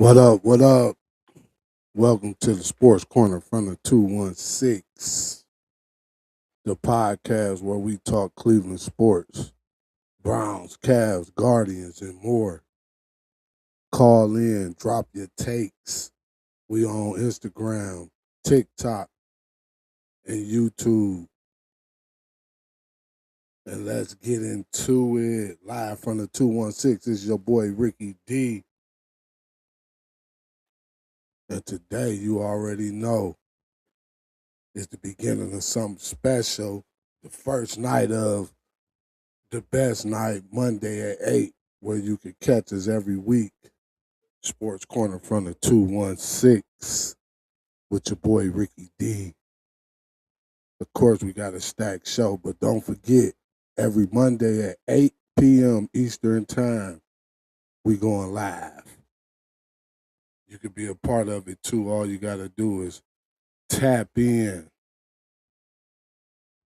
What up? What up? Welcome to the Sports Corner from the 216, the podcast where we talk Cleveland sports, Browns, Cavs, Guardians, and more. Call in, drop your takes. We on Instagram, TikTok, and YouTube. And let's get into it. Live from the 216. This is your boy Ricky D. And today, you already know, is the beginning of something special. The first night of the best night, Monday at 8, where you can catch us every week. Sports Corner from the 216 with your boy Ricky D. Of course, we got a stacked show, but don't forget, every Monday at 8 p.m. Eastern Time, we going live. You can be a part of it too. All you got to do is tap in,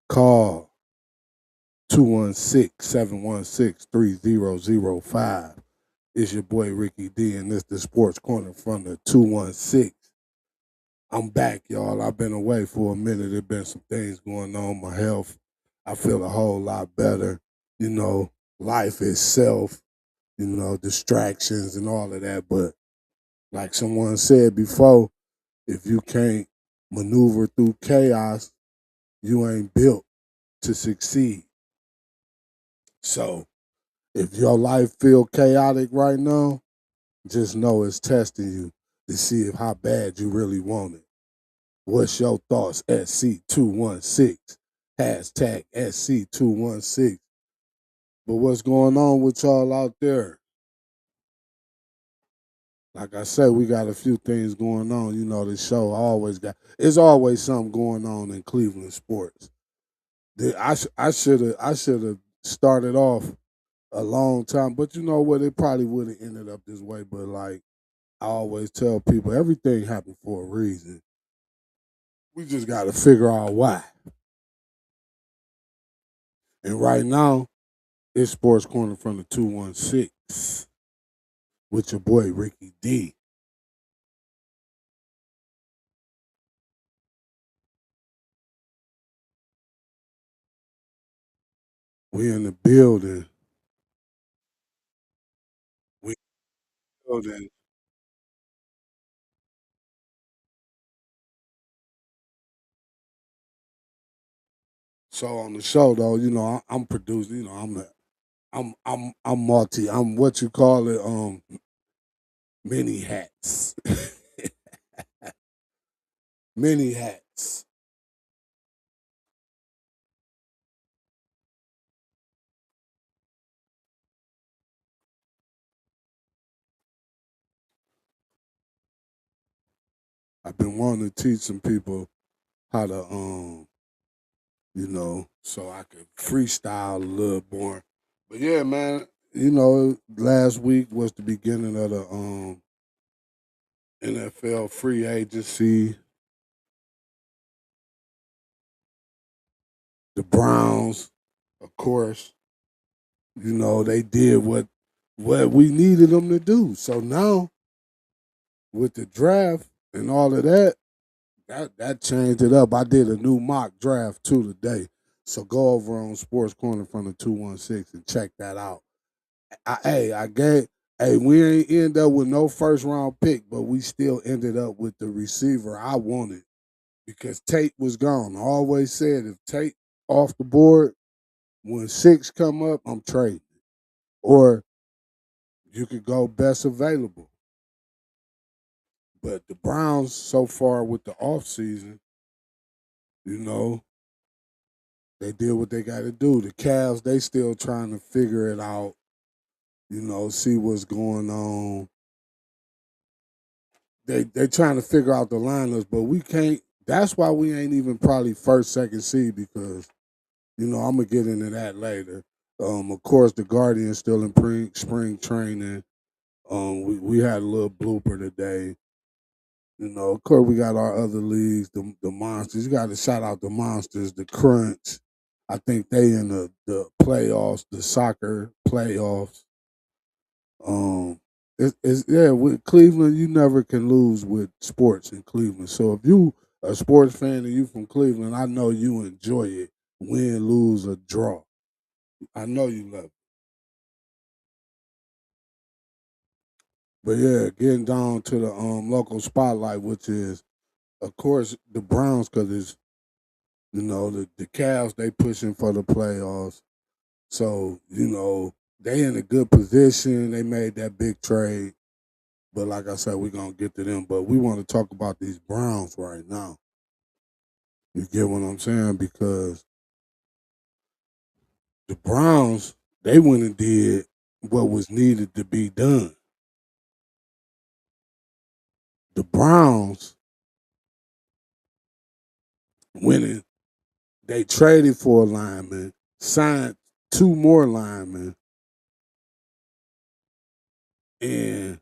call 216-716-3005. It's your boy Ricky D, and this the Sports Corner from the 216. I'm back, y'all. I've been away for a minute. There's been some things going on. My health, I feel a whole lot better. You know, life itself, distractions and all of that. But like someone said before, if you can't maneuver through chaos, you ain't built to succeed. So if your life feel chaotic right now, just know it's testing you to see if how bad you really want it. What's your thoughts? SC216. Hashtag SC216. But what's going on with y'all out there? Like I said, we got a few things going on. You know, the show it's always something going on in Cleveland sports. I should have started off a long time, but you know what? It probably would have ended up this way. But like I always tell people, everything happened for a reason. We just got to figure out why. And right now, it's Sports Corner from the 216 with your boy Ricky D. We in the building. We in the building. So on the show though, I'm producing. I'm multi. I'm what you call it. Many hats. Many hats. I've been wanting to teach some people how to so I could freestyle a little more. But yeah, man, last week was the beginning of the NFL free agency. The Browns, of course, they did what we needed them to do. So now with the draft and all of that, that changed it up. I did a new mock draft too today. So go over on Sports Corner from the 216 and check that out. I gave. Hey, we ain't end up with no first round pick, but we still ended up with the receiver I wanted because Tate was gone. I always said if Tate off the board, when six come up, I'm trading. Or you could go best available. But the Browns so far with the offseason, you know, they did what they got to do. The Cavs, they still trying to figure it out, see what's going on. They trying to figure out the lineups, but we can't. That's why we ain't even probably first, second seed because I'm gonna get into that later. Of course, the Guardians still in spring training. We had a little blooper today. Of course, we got our other leagues, the monsters. You got to shout out the monsters, the Crunch. I think they in the playoffs, the soccer playoffs. Um, It's yeah, with Cleveland, you never can lose with sports in Cleveland. So if you a sports fan and you from Cleveland, I know you enjoy it, win, lose, or draw. I know you love it. But yeah, getting down to the local spotlight, which is of course the Browns, because it's the Cavs they pushing for the playoffs. So they in a good position. They made that big trade. But like I said, we're gonna get to them. But we want to talk about these Browns right now. You get what I'm saying? Because the Browns, they went and did what was needed to be done. The Browns went and they traded for a lineman, signed two more linemen, and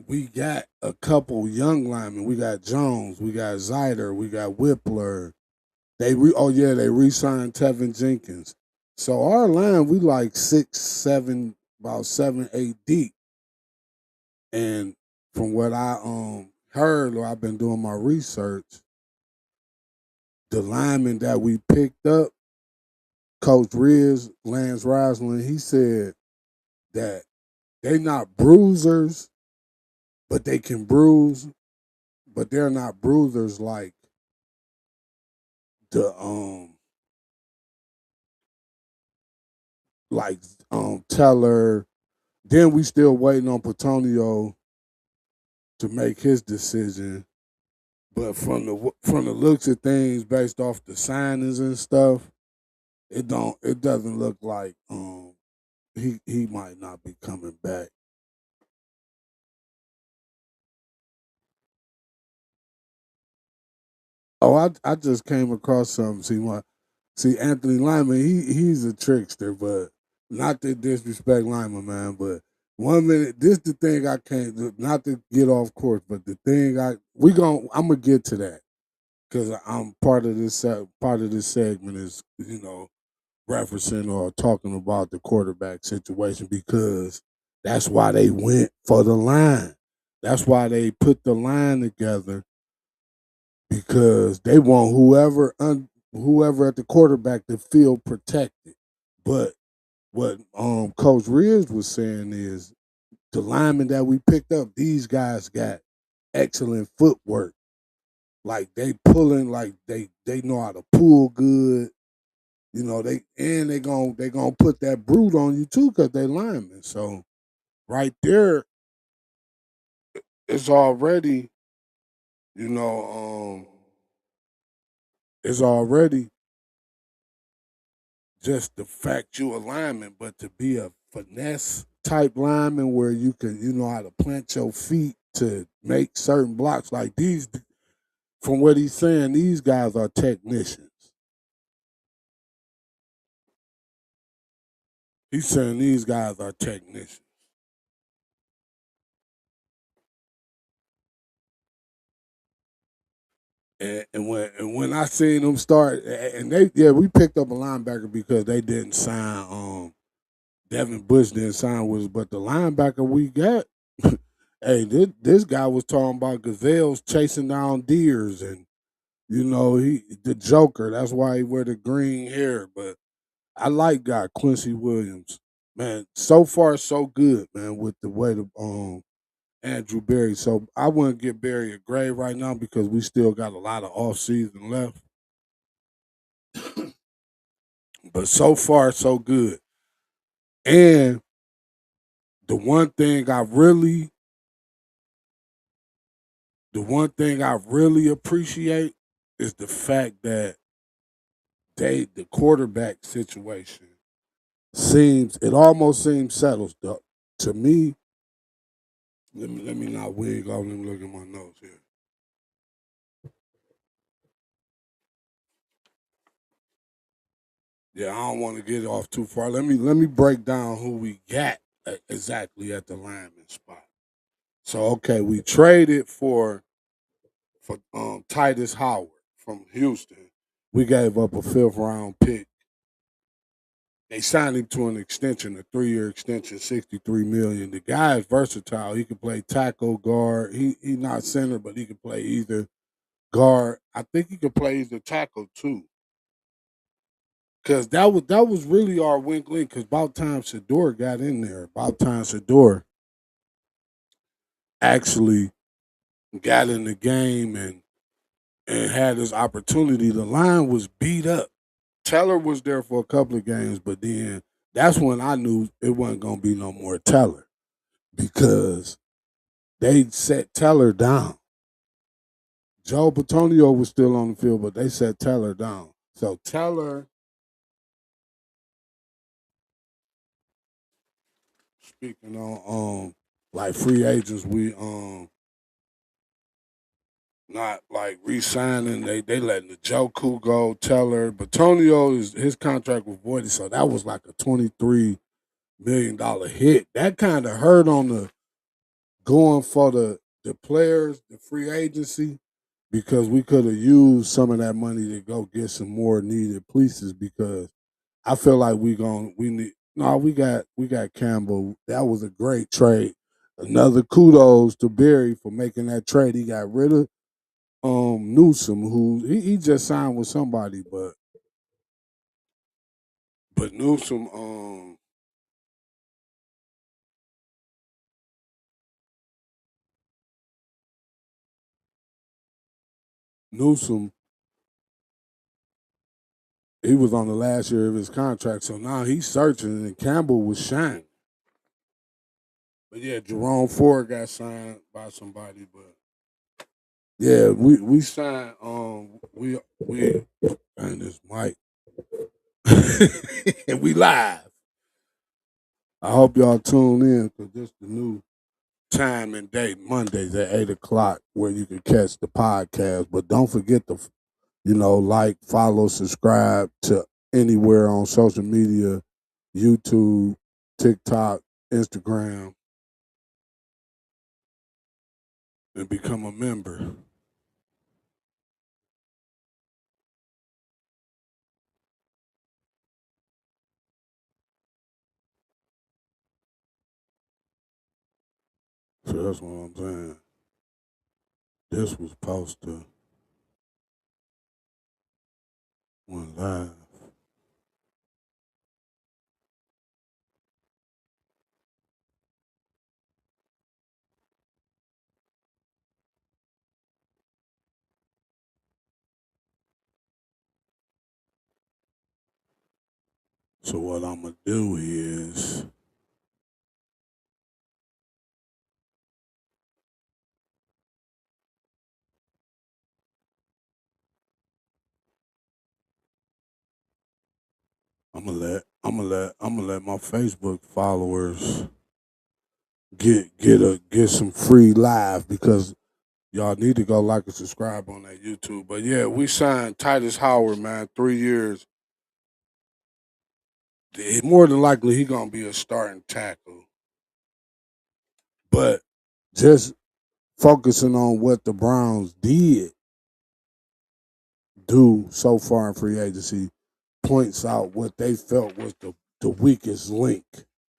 we got a couple young linemen. We got Jones, we got Zyder, we got Whippler. They re-signed Tevin Jenkins. So our line, we like 6, 7, about 7, 8 deep. And from what I heard, or I've been doing my research, the lineman that we picked up, Coach Lance Rosling, he said that they not bruisers, but they can bruise, but they're not bruisers like the like Teller. Then we still waiting on Petonio to make his decision. But from the looks of things, based off the signings and stuff, it doesn't look like he might not be coming back. Oh, I just came across something. See Anthony Lyman, he's a trickster, but not to disrespect Lyman, man. But 1 minute, this the thing I can't do, not to get off course, but the thing I'm gonna get to that because I'm part of this segment is referencing or talking about the quarterback situation because that's why they went for the line. That's why they put the line together because they want whoever at the quarterback to feel protected. But what Coach Rears was saying is the linemen that we picked up, these guys got excellent footwork. Like they know how to pull good. They gonna put that brute on you too because they linemen. So right there, it's already you know it's already just the fact you a lineman, but to be a finesse type lineman where you know how to plant your feet to make certain blocks like these. From what he's saying, these guys are technicians. He's saying these guys are technicians. And when I seen them start, and we picked up a linebacker because they didn't sign Devin Bush didn't sign with us, but the linebacker we got, hey, this guy was talking about gazelles chasing down deers, and he the Joker. That's why he wear the green hair. But I like guy Quincy Williams, man. So far so good, man, with the way the Andrew Berry. So I wouldn't give Berry a grade right now because we still got a lot of off season left. But so far so good. And the one thing I really appreciate is the fact that the quarterback situation it almost seems settled to me. Let me not wig off. Let me look at my notes here. Yeah, I don't want to get off too far. Let me break down who we got exactly at the lineman spot. So okay, we traded for Titus Howard from Houston. We gave up a 5th round pick they signed him to an extension, a 3-year extension, $63 million. The guy is versatile. He can play tackle, guard. He not center, but he can play either guard. I think he could play either tackle too. Cause that was really our wink link. Cause about time Shador got in there. About time Shador actually got in the game and had his opportunity. The line was beat up. Teller was there for a couple of games, but then that's when I knew it wasn't gonna be no more Teller because they set Teller down. Joe Batonio was still on the field, but they set Teller down. So Teller, speaking on like free agents, we not like re-signing. They letting the Joku go. Teller, Batonio is his contract was voided, so that was like a $23 million hit. That kind of hurt on the going for the players, the free agency, because we could have used some of that money to go get some more needed pieces. Because I feel like we need no, we got Campbell. That was a great trade. Another kudos to Barry for making that trade. He got rid of Newsom, who he just signed with somebody, but Newsom he was on the last year of his contract, so now he's searching, and Campbell was shining. But yeah, Jerome Ford got signed by somebody, but yeah, we signed we and this mic and we live. I hope y'all tune in because this the new time and date Mondays at 8 o'clock where you can catch the podcast. But don't forget to like, follow, subscribe to anywhere on social media, YouTube, TikTok, Instagram, and become a member. So that's what I'm saying. This was posted one live. So what I'm gonna do is I'm gonna let my Facebook followers get some free live because y'all need to go like and subscribe on that YouTube. But yeah, we signed Titus Howard, man, 3 years. More than likely he gonna be a starting tackle. But just focusing on what the Browns did do so far in free agency points out what they felt was the weakest link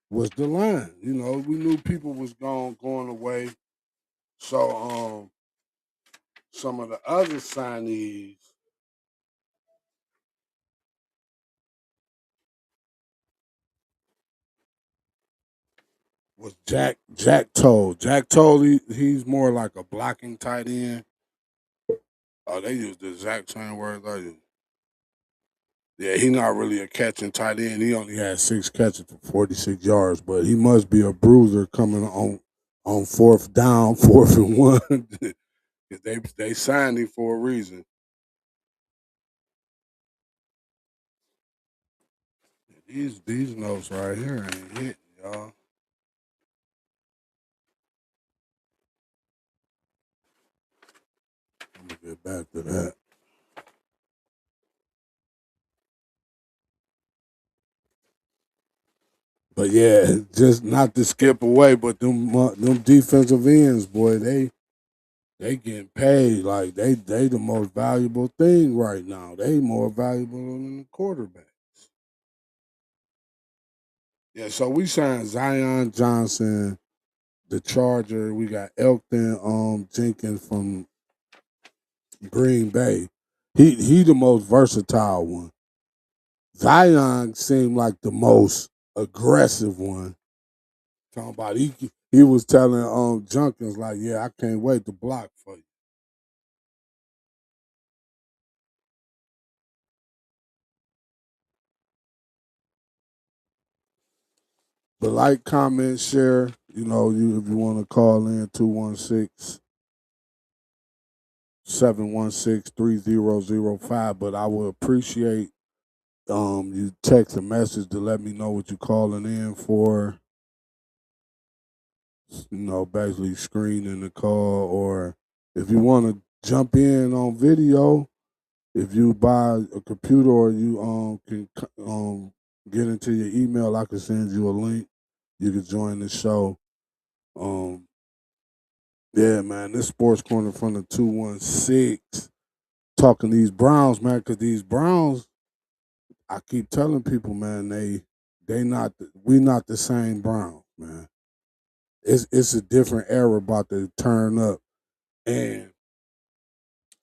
was the line. We knew people was going away. So some of the other signees was Jack Toll. Jack Toll, he's more like a blocking tight end. Oh, they use the exact same words I use. Yeah, he not really a catching tight end. He only had 6 catches for 46 yards, but he must be a bruiser coming on fourth down, 4th and 1. they signed him for a reason. These notes right here ain't hitting, y'all. I'm gonna get back to that. But yeah, just not to skip away, but them defensive ends, boy, they getting paid like they the most valuable thing right now. They more valuable than the quarterback. Yeah, so we signed Zion Johnson, the Charger. We got Elton Jenkins from Green Bay. He the most versatile one. Zion seemed like the most aggressive one. Talking about he was telling Junkins like, yeah, I can't wait to block for you. But like, comment, share. You know, you if you want to call in 216-716-3005. But I would appreciate you text a message to let me know what you're calling in for. You know, basically screening the call, or if you want to jump in on video, if you buy a computer or you can get into your email, I can send you a link. You can join the show. Um, yeah, man, this sports corner from the 216 talking these Browns, man, because these Browns, I keep telling people, man, they not we not the same Browns, man. It's a different era about to turn up, and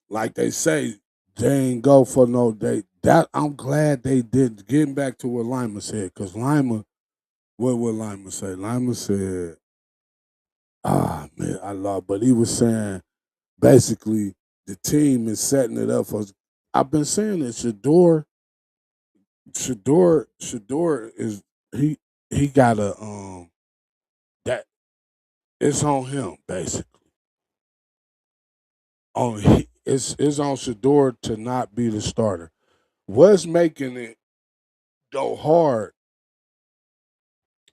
like they say, they ain't go for no they. That I'm glad they did. Getting back to what Lima said, because Lima, what would Lima say? Lima said, "Ah man, I love," but he was saying basically the team is setting it up for. I've been saying that Shador is he he got a that it's on him basically. It's on Shador to not be the starter. What's making it go hard,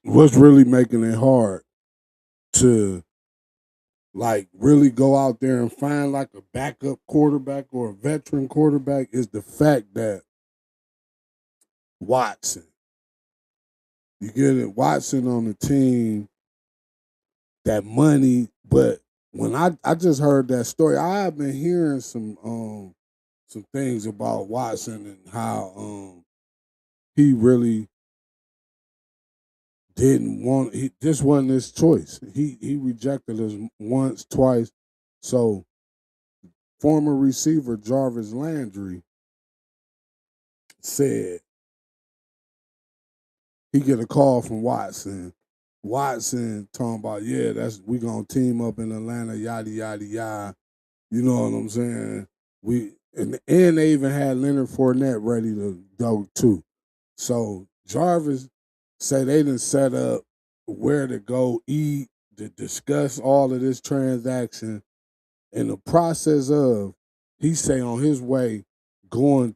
what's really making it hard to like really go out there and find like a backup quarterback or a veteran quarterback is the fact that Watson, you get it, Watson on the team, that money, but when I just heard that story, I've been hearing some things about Watson and how he really didn't want he this wasn't his choice. He rejected us once, twice. So former receiver Jarvis Landry said he get a call from Watson. Watson talking about, yeah, that's we gonna team up in Atlanta, yada yada yada. You know what I'm saying? And they even had Leonard Fournette ready to go too. So Jarvis say they didn't set up where to go eat to discuss all of this transaction. In the process of, he say on his way going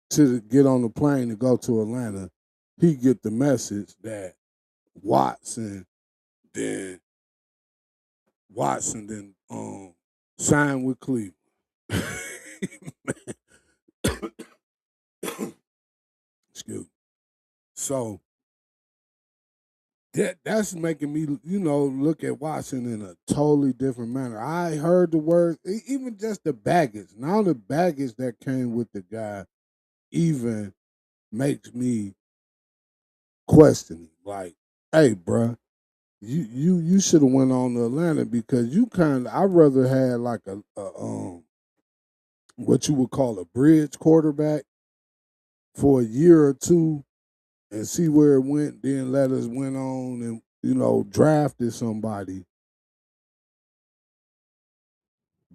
to get on the plane to go to Atlanta, he get the message that Watson then signed with Cleveland. Excuse me. So that's making me, look at Watson in a totally different manner. I heard the words, even just the baggage. Now the baggage that came with the guy even makes me question him. Like, hey, bruh, you should have went on to Atlanta because you kind of. I rather had like a what you would call a bridge quarterback for a year or two and see where it went. Then let us went on and drafted somebody.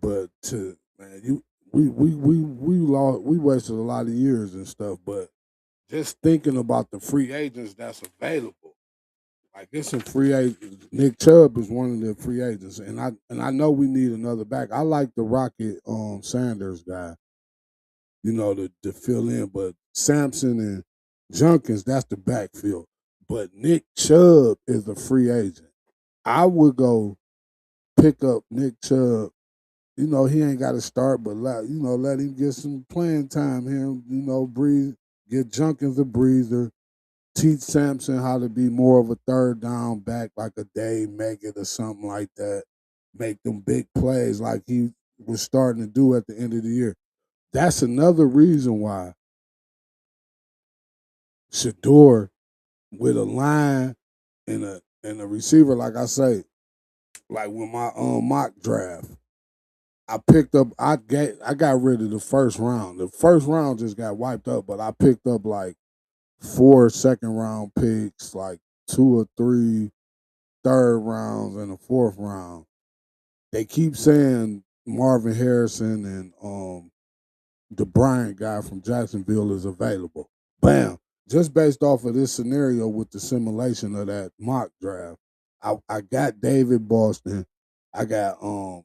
But to man, we wasted a lot of years and stuff. But just thinking about the free agents that's available. Like it's some free agents. Nick Chubb is one of the free agents, and I know we need another back. I like the Rocket Sanders guy, to fill in. But Sampson and Junkins, that's the backfield. But Nick Chubb is a free agent. I would go pick up Nick Chubb. He ain't got to start, but let him get some playing time here. Breathe, get Junkins a breather, teach Sampson how to be more of a third down back, like a Dave Meggett or something like that. Make them big plays like he was starting to do at the end of the year. That's another reason why Shador with a line and a receiver, like I say, like with my mock draft, I got rid of the first round. The first round just got wiped up, but I picked up like 4 second-round picks, like 2 or 3 third rounds, and a fourth round. They keep saying Marvin Harrison and the Bryant guy from Jacksonville is available. Bam. Just based off of this scenario with the simulation of that mock draft, I got David Boston. I got 2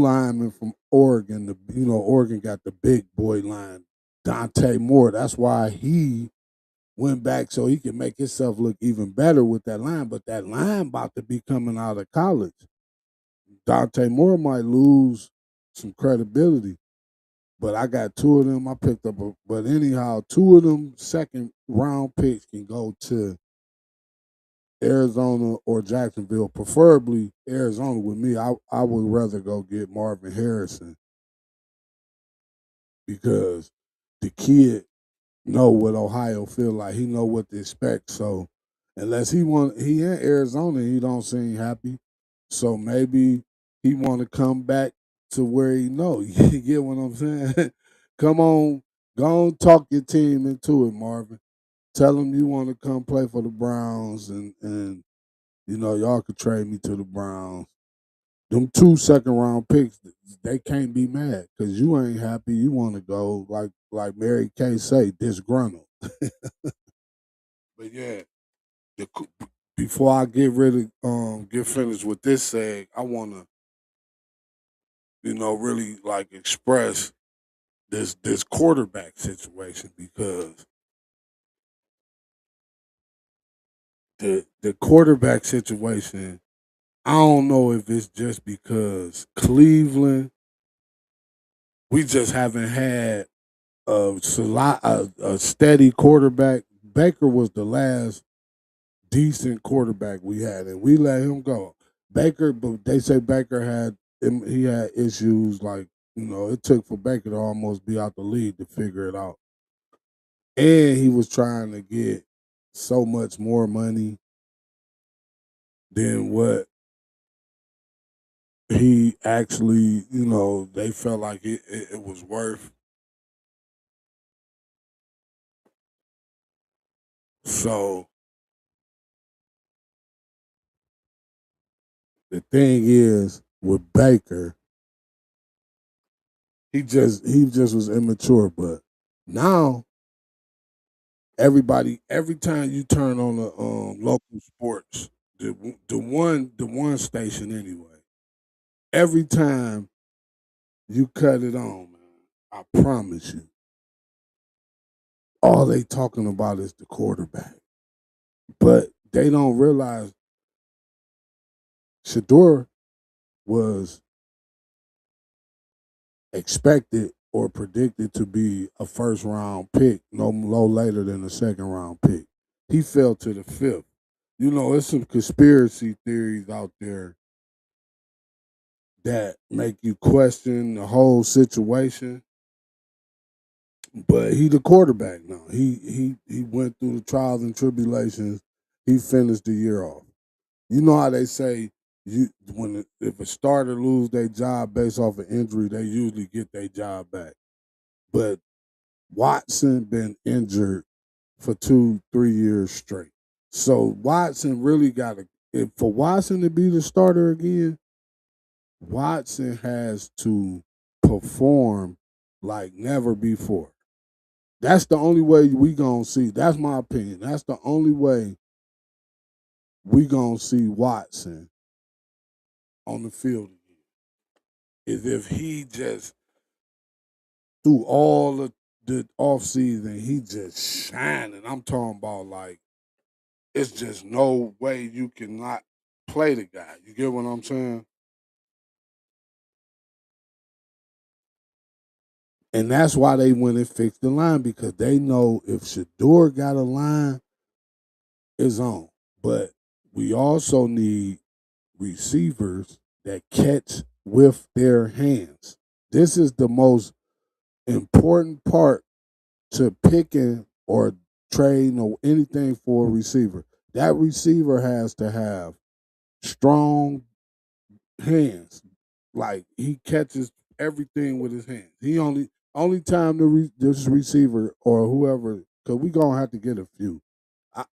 linemen from Oregon. Oregon got the big boy line, Dante Moore. That's why he went back so he could make himself look even better with that line. But that line about to be coming out of college. Dante Moore might lose some credibility. But I got 2 of them. I picked up, but anyhow, 2 of them second-round picks can go to Arizona or Jacksonville, preferably Arizona. With me, I would rather go get Marvin Harrison because the kid know what Ohio feel like. He know what to expect. So unless he in Arizona, he don't seem happy. So maybe he want to come back to where he know. You get what I'm saying? Come on, go on, talk your team into it, Marvin. Tell them you want to come play for the Browns, and y'all could trade me to the Browns. Them 2 second-round picks, they can't be mad because you ain't happy. You want to go like Mary Kay say, disgruntled. But yeah, the, before I get finished with this seg, I want to really like express this quarterback situation because the quarterback situation, I don't know if it's just because Cleveland, we just haven't had a steady quarterback. Baker was the last decent quarterback we had, and we let him go. Baker, but they say Baker he had issues like it took for Baker to almost be out the league to figure it out, and he was trying to get so much more money than what he actually, they felt like it was worth. So the thing is with Baker, he just was immature. But now every time you turn on the local sports, the one station anyway, every time you cut it on, man, I promise you, all they talking about is the quarterback. But they don't realize Shador was expected or predicted to be a first round pick, no later than a second round pick. He fell to the fifth. There's some conspiracy theories out there that make you question the whole situation. But he the quarterback now. He went through the trials and tribulations. He finished the year off. You know how they say if a starter lose their job based off of injury, they usually get their job back. But Watson been injured for 2-3 years straight. So Watson really got for Watson to be the starter again, Watson has to perform like never before. That's the only way we gonna see. That's my opinion. That's the only way we gonna see Watson on the field again. Is if he just through all of the offseason, he just shining. I'm talking about like it's just no way you cannot play the guy. You get what I'm saying? And that's why they went and fixed the line because they know if Shador got a line, it's on. But we also need receivers that catch with their hands. This is the most important part to picking or trading or anything for a receiver. That receiver has to have strong hands. Like he catches everything with his hands. He only time this receiver or whoever, because we gonna have to get a few.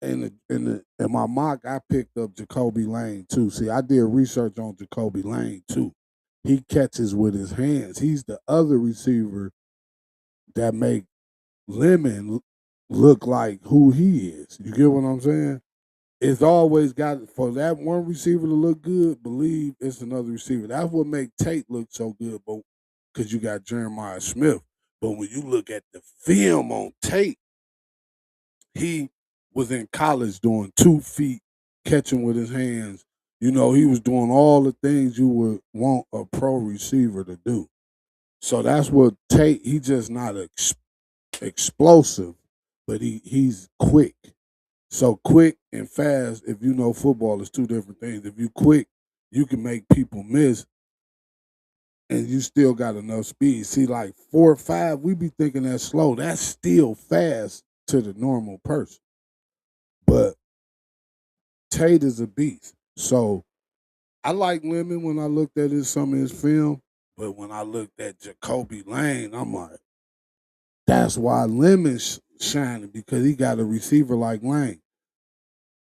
In my mock, I picked up Jacoby Lane too. See, I did research on Jacoby Lane too. He catches with his hands. He's the other receiver that make Lemon look like who he is. You get what I'm saying? It's always got for that one receiver to look good. Believe it's another receiver. That's what make Tate look so good, but because you got Jeremiah Smith. But when you look at the film on Tate, he was in college doing 2 feet catching with his hands. You know, he was doing all the things you would want a pro receiver to do. So that's what Tate. He just not explosive, but he's quick. So quick and fast, if you know football, is two different things. If you quick, you can make people miss, and you still got enough speed. See, like 4 or 5, we be thinking that's slow. That's still fast to the normal person. But Tate is a beast. So I like Lemon when I looked at some of his film, but when I looked at Jacoby Lane, I'm like, that's why Lemon's shining because he got a receiver like Lane.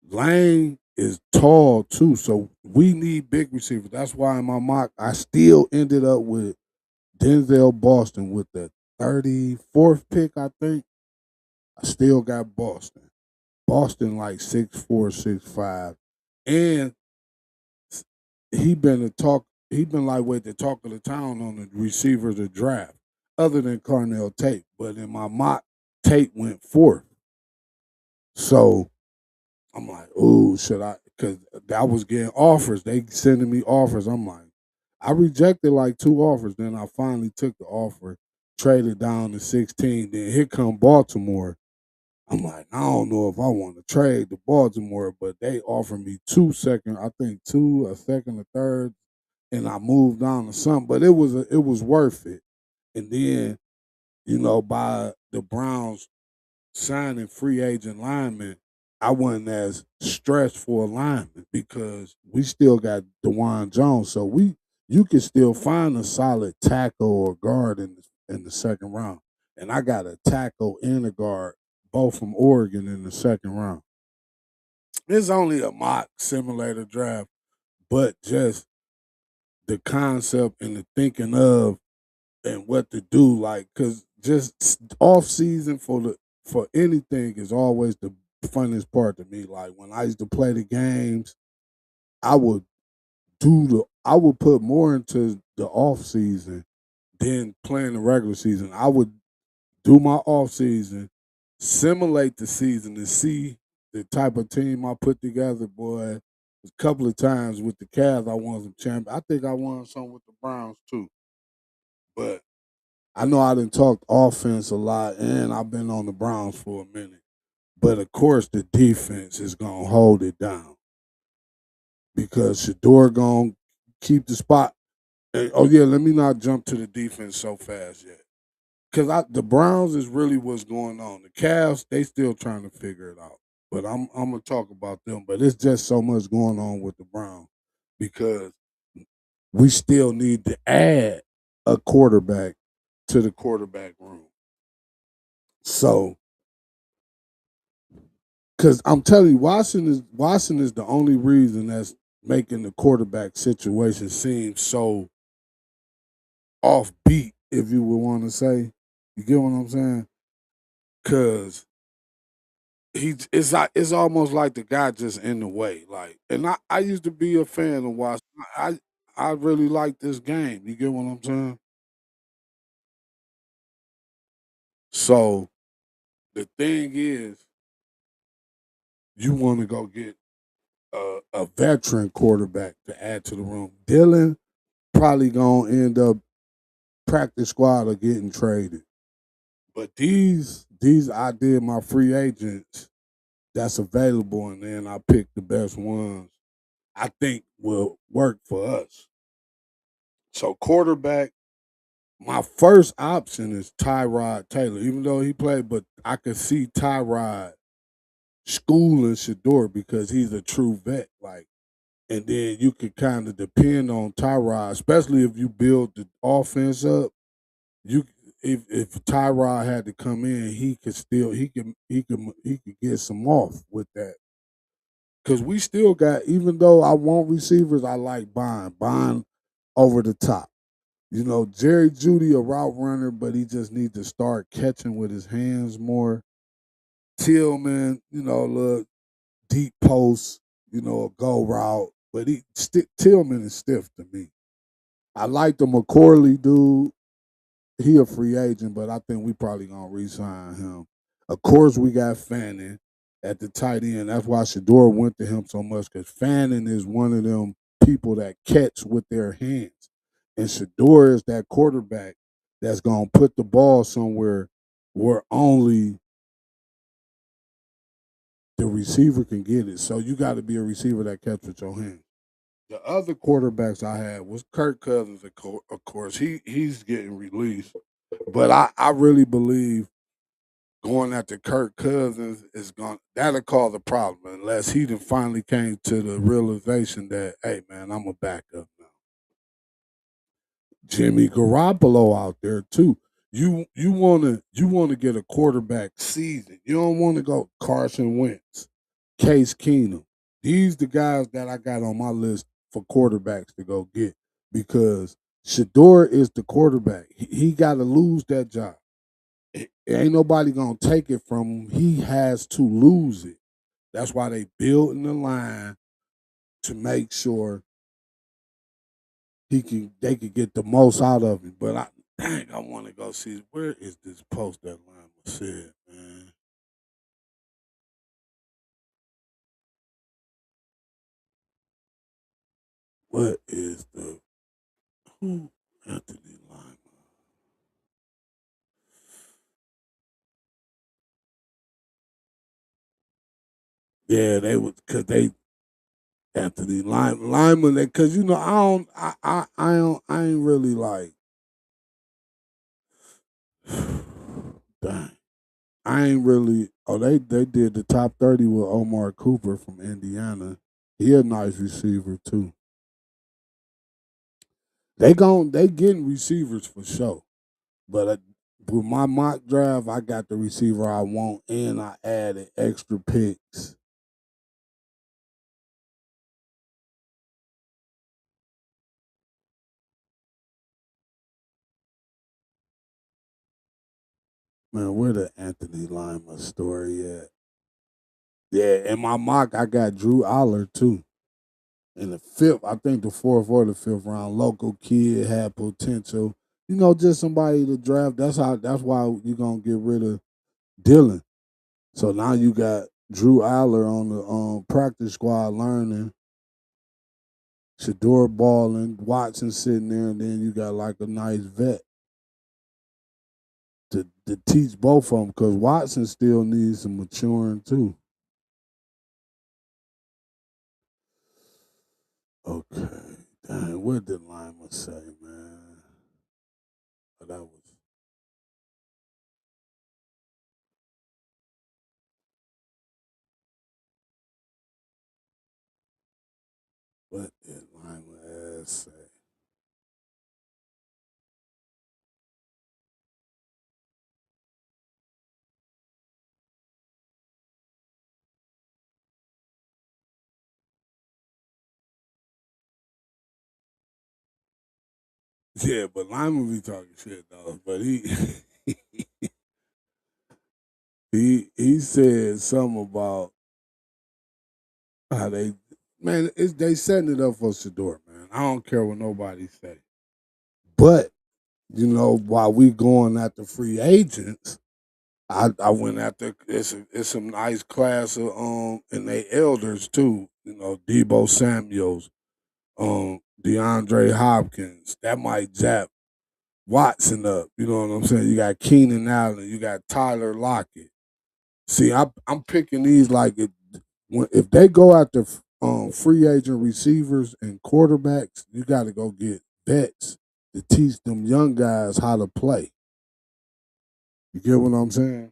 Lane is tall too, so we need big receivers. That's why in my mock, I still ended up with Denzel Boston with the 34th pick, I think. I still got Boston. Boston like 6'4", 6'5", and he been a talk. He been like with the talk of the town on the receivers of draft, other than Carnell Tate. But in my mock, Tate went fourth. So I'm like, oh, should I? Because I was getting offers. They sending me offers. I'm like, I rejected like 2 offers. Then I finally took the offer, traded down to 16. Then here come Baltimore. I'm like, I don't know if I want to trade to Baltimore, but they offered me 2 second, I think 2, a second, a third, and I moved on to something. But it was worth it. And then, by the Browns signing free agent linemen, I wasn't as stressed for a lineman because we still got DeJuan Jones. So you can still find a solid tackle or guard in the second round. And I got a tackle and a guard, both from Oregon in the second round. It's only a mock simulator draft, but just the concept and the thinking of and what to do, like, cause just off season for anything is always the funnest part to me. Like when I used to play the games, I would I would put more into the off season than playing the regular season. I would do my off season, simulate the season to see the type of team I put together. Boy, a couple of times with the Cavs, I won some champions. I think I won some with the Browns too, but I know I didn't talk offense a lot, and I've been on the Browns for a minute. But of course, the defense is gonna hold it down because Shador gonna keep the spot. And, oh yeah, let me not jump to the defense so fast yet, because the Browns is really what's going on. The Cavs, they still trying to figure it out. But I'm gonna talk about them. But it's just so much going on with the Browns because we still need to add a quarterback to the quarterback room. So, because I'm telling you, Watson is the only reason that's making the quarterback situation seem so offbeat, if you would want to say. You get what I'm saying? Because it's almost like the guy just in the way. Like, and I used to be a fan of Watson. I really like this game. You get what I'm saying? So the thing is, you want to go get a veteran quarterback to add to the room. Dylan probably gonna end up practice squad or getting traded. But these I did my free agents that's available, and then I picked the best ones I think will work for us. So quarterback, My first option is Tyrod Taylor, even though he played, but I could see Tyrod schooling Shador because he's a true vet. Like, and then you could kind of depend on Tyrod, especially if you build the offense up. You if Tyrod had to come in, he could still he could get some off with that. Cause we still got, even though I want receivers, I like Bond over the top. You know, Jerry Judy a route runner, but he just needs to start catching with his hands more. Tillman, you know, look deep post, you know, a go route, but Tillman is stiff to me. I like the McCorley dude. He a free agent, but I think we probably gonna re-sign him. Of course, we got Fanning at the tight end. That's why Shador went to him so much, because Fanning is one of them people that catch with their hands, and Shador is that quarterback that's gonna put the ball somewhere where only the receiver can get it. So you got to be a receiver that catch with your hands. The other quarterbacks I had was Kirk Cousins, of course. He's getting released, but I really believe going after Kirk Cousins is going that'll cause a problem unless he done finally came to the realization that, hey man, I'm a backup now. Jimmy Garoppolo out there too. You wanna get a quarterback season. You don't want to go Carson Wentz, Case Keenum. These the guys that I got on my list for quarterbacks to go get, because Shador is the quarterback. He got to lose that job. Ain't nobody gonna take it from him. He has to lose it. That's why they building the line to make sure they can get the most out of him. But I want to go see, where is this post that line was said, man. What is the who Anthony Lima? Yeah, they was, because they Anthony Lima, because you know I ain't really like dang. I ain't really. Oh, they did the top 30 with Omar Cooper from Indiana. He a nice receiver too. They getting receivers for sure. But with my mock draft, I got the receiver I want, and I added extra picks. Man, where the Anthony Lima story at? Yeah, in my mock, I got Drew Aller too. In the fifth, I think the fourth or the fifth round, local kid had potential. You know, just somebody to draft. That's why you're gonna get rid of Dylan. So now you got Drew Aller on the practice squad learning, Shador balling, Watson sitting there, and then you got like a nice vet to teach both of them, because Watson still needs some maturing too. Okay. Dang, what did Lima say, man? Oh, that was what did Lima ass say? Yeah, but Lima be talking shit though. But he said something about how they setting it up for Shador, man. I don't care what nobody say. But you know, while we going after free agents, I went after it's some nice class of and they elders too. You know, Debo Samuels, DeAndre Hopkins. That might zap Watson up. You know what I'm saying? You got Keenan Allen. You got Tyler Lockett. See, I'm picking these like if they go after free agent receivers and quarterbacks, you got to go get vets to teach them young guys how to play. You get what I'm saying?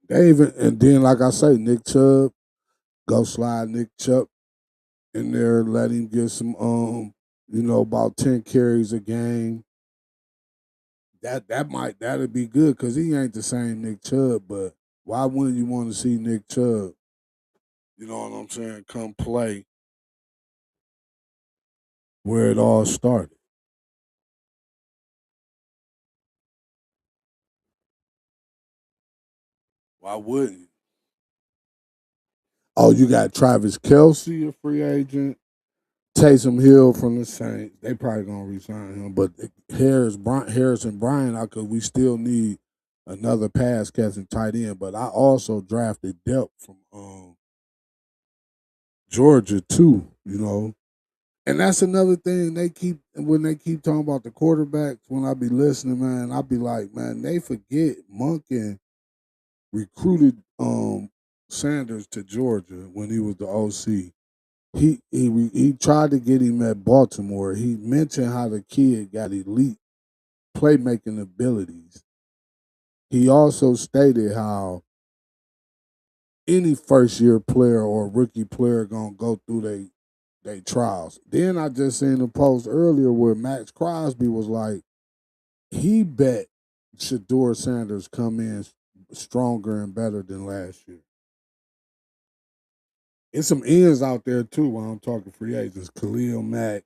They even and then like I say, Nick Chubb, go slide Nick Chubb in there, let him get some about 10 carries a game. That'd be good because he ain't the same Nick Chubb, but why wouldn't you want to see Nick Chubb, you know what I'm saying, come play where it all started? Why wouldn't you? Oh, you got Travis Kelsey, a free agent. Taysom Hill from the Saints. They probably gonna resign him, but Harrison Bryant, because we still need another pass catching tight end. But I also drafted depth from Georgia too. And that's another thing they keep when they keep talking about the quarterbacks. When I be listening, man, I be like, man, they forget Monken recruited Sanders to Georgia when he was the OC. He tried to get him at Baltimore. He mentioned how the kid got elite playmaking abilities. He also stated how any first year player or rookie player gonna go through they trials. Then I just seen a post earlier where Max Crosby was like, he bet Shador Sanders come in stronger and better than last year. It's some ends out there too while I'm talking free agents. Khalil Mack,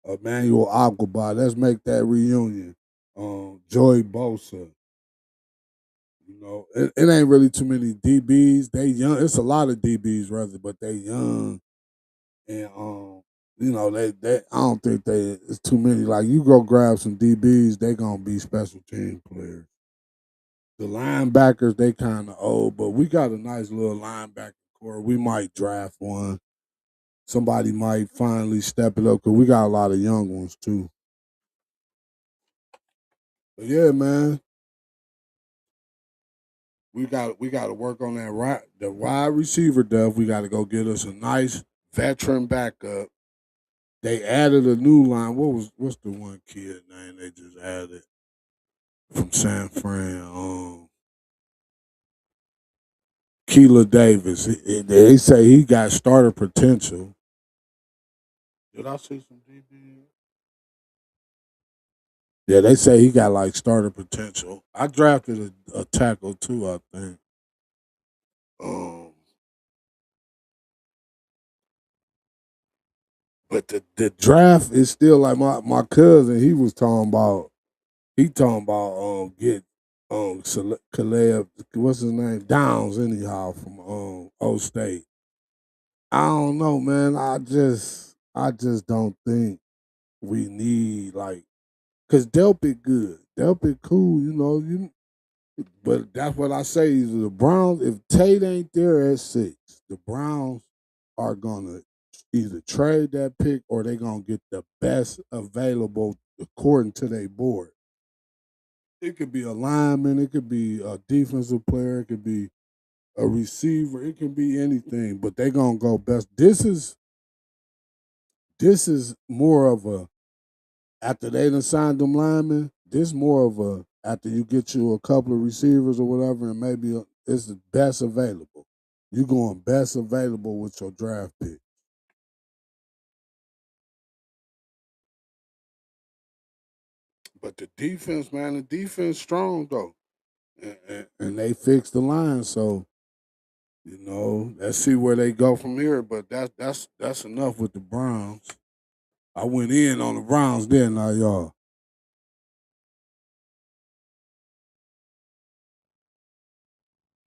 Emmanuel Aquabar. Let's make that reunion. Joey Bosa. It ain't really too many DBs. They young. It's a lot of DBs rather, but they young and they I don't think it's too many. Like you go grab some DBs, they gonna be special team players. The linebackers they kind of old, but we got a nice little linebacker core. We might draft one. Somebody might finally step it up because we got a lot of young ones too. But yeah, man, we got to work on the wide receiver depth. We got to go get us a nice veteran backup. They added a new line. What's the one kid name they just added from San Fran? Keela Davis. They say he got starter potential. Did I see some DB? Yeah, they say he got like starter potential. I drafted a tackle too, I think. Um, but the draft is still like my cousin. He talking about get Caleb, what's his name, Downs anyhow from O State. I don't know, man. I just don't think we need like because Delpit good, Delpit cool, but that's what I say. Is the Browns, if Tate ain't there at 6, the Browns are gonna either trade that pick or they gonna get the best available according to their board. It could be a lineman, it could be a defensive player, it could be a receiver, it can be anything, but they gonna go best. This is more of a after they done signed them linemen, this more of a after you get you a couple of receivers or whatever, and maybe it's the best available. You going best available with your draft pick. But the defense, man, the defense strong though, and they fixed the line. So let's see where they go from here. But that's enough with the Browns. I went in on the Browns, didn't I, y'all?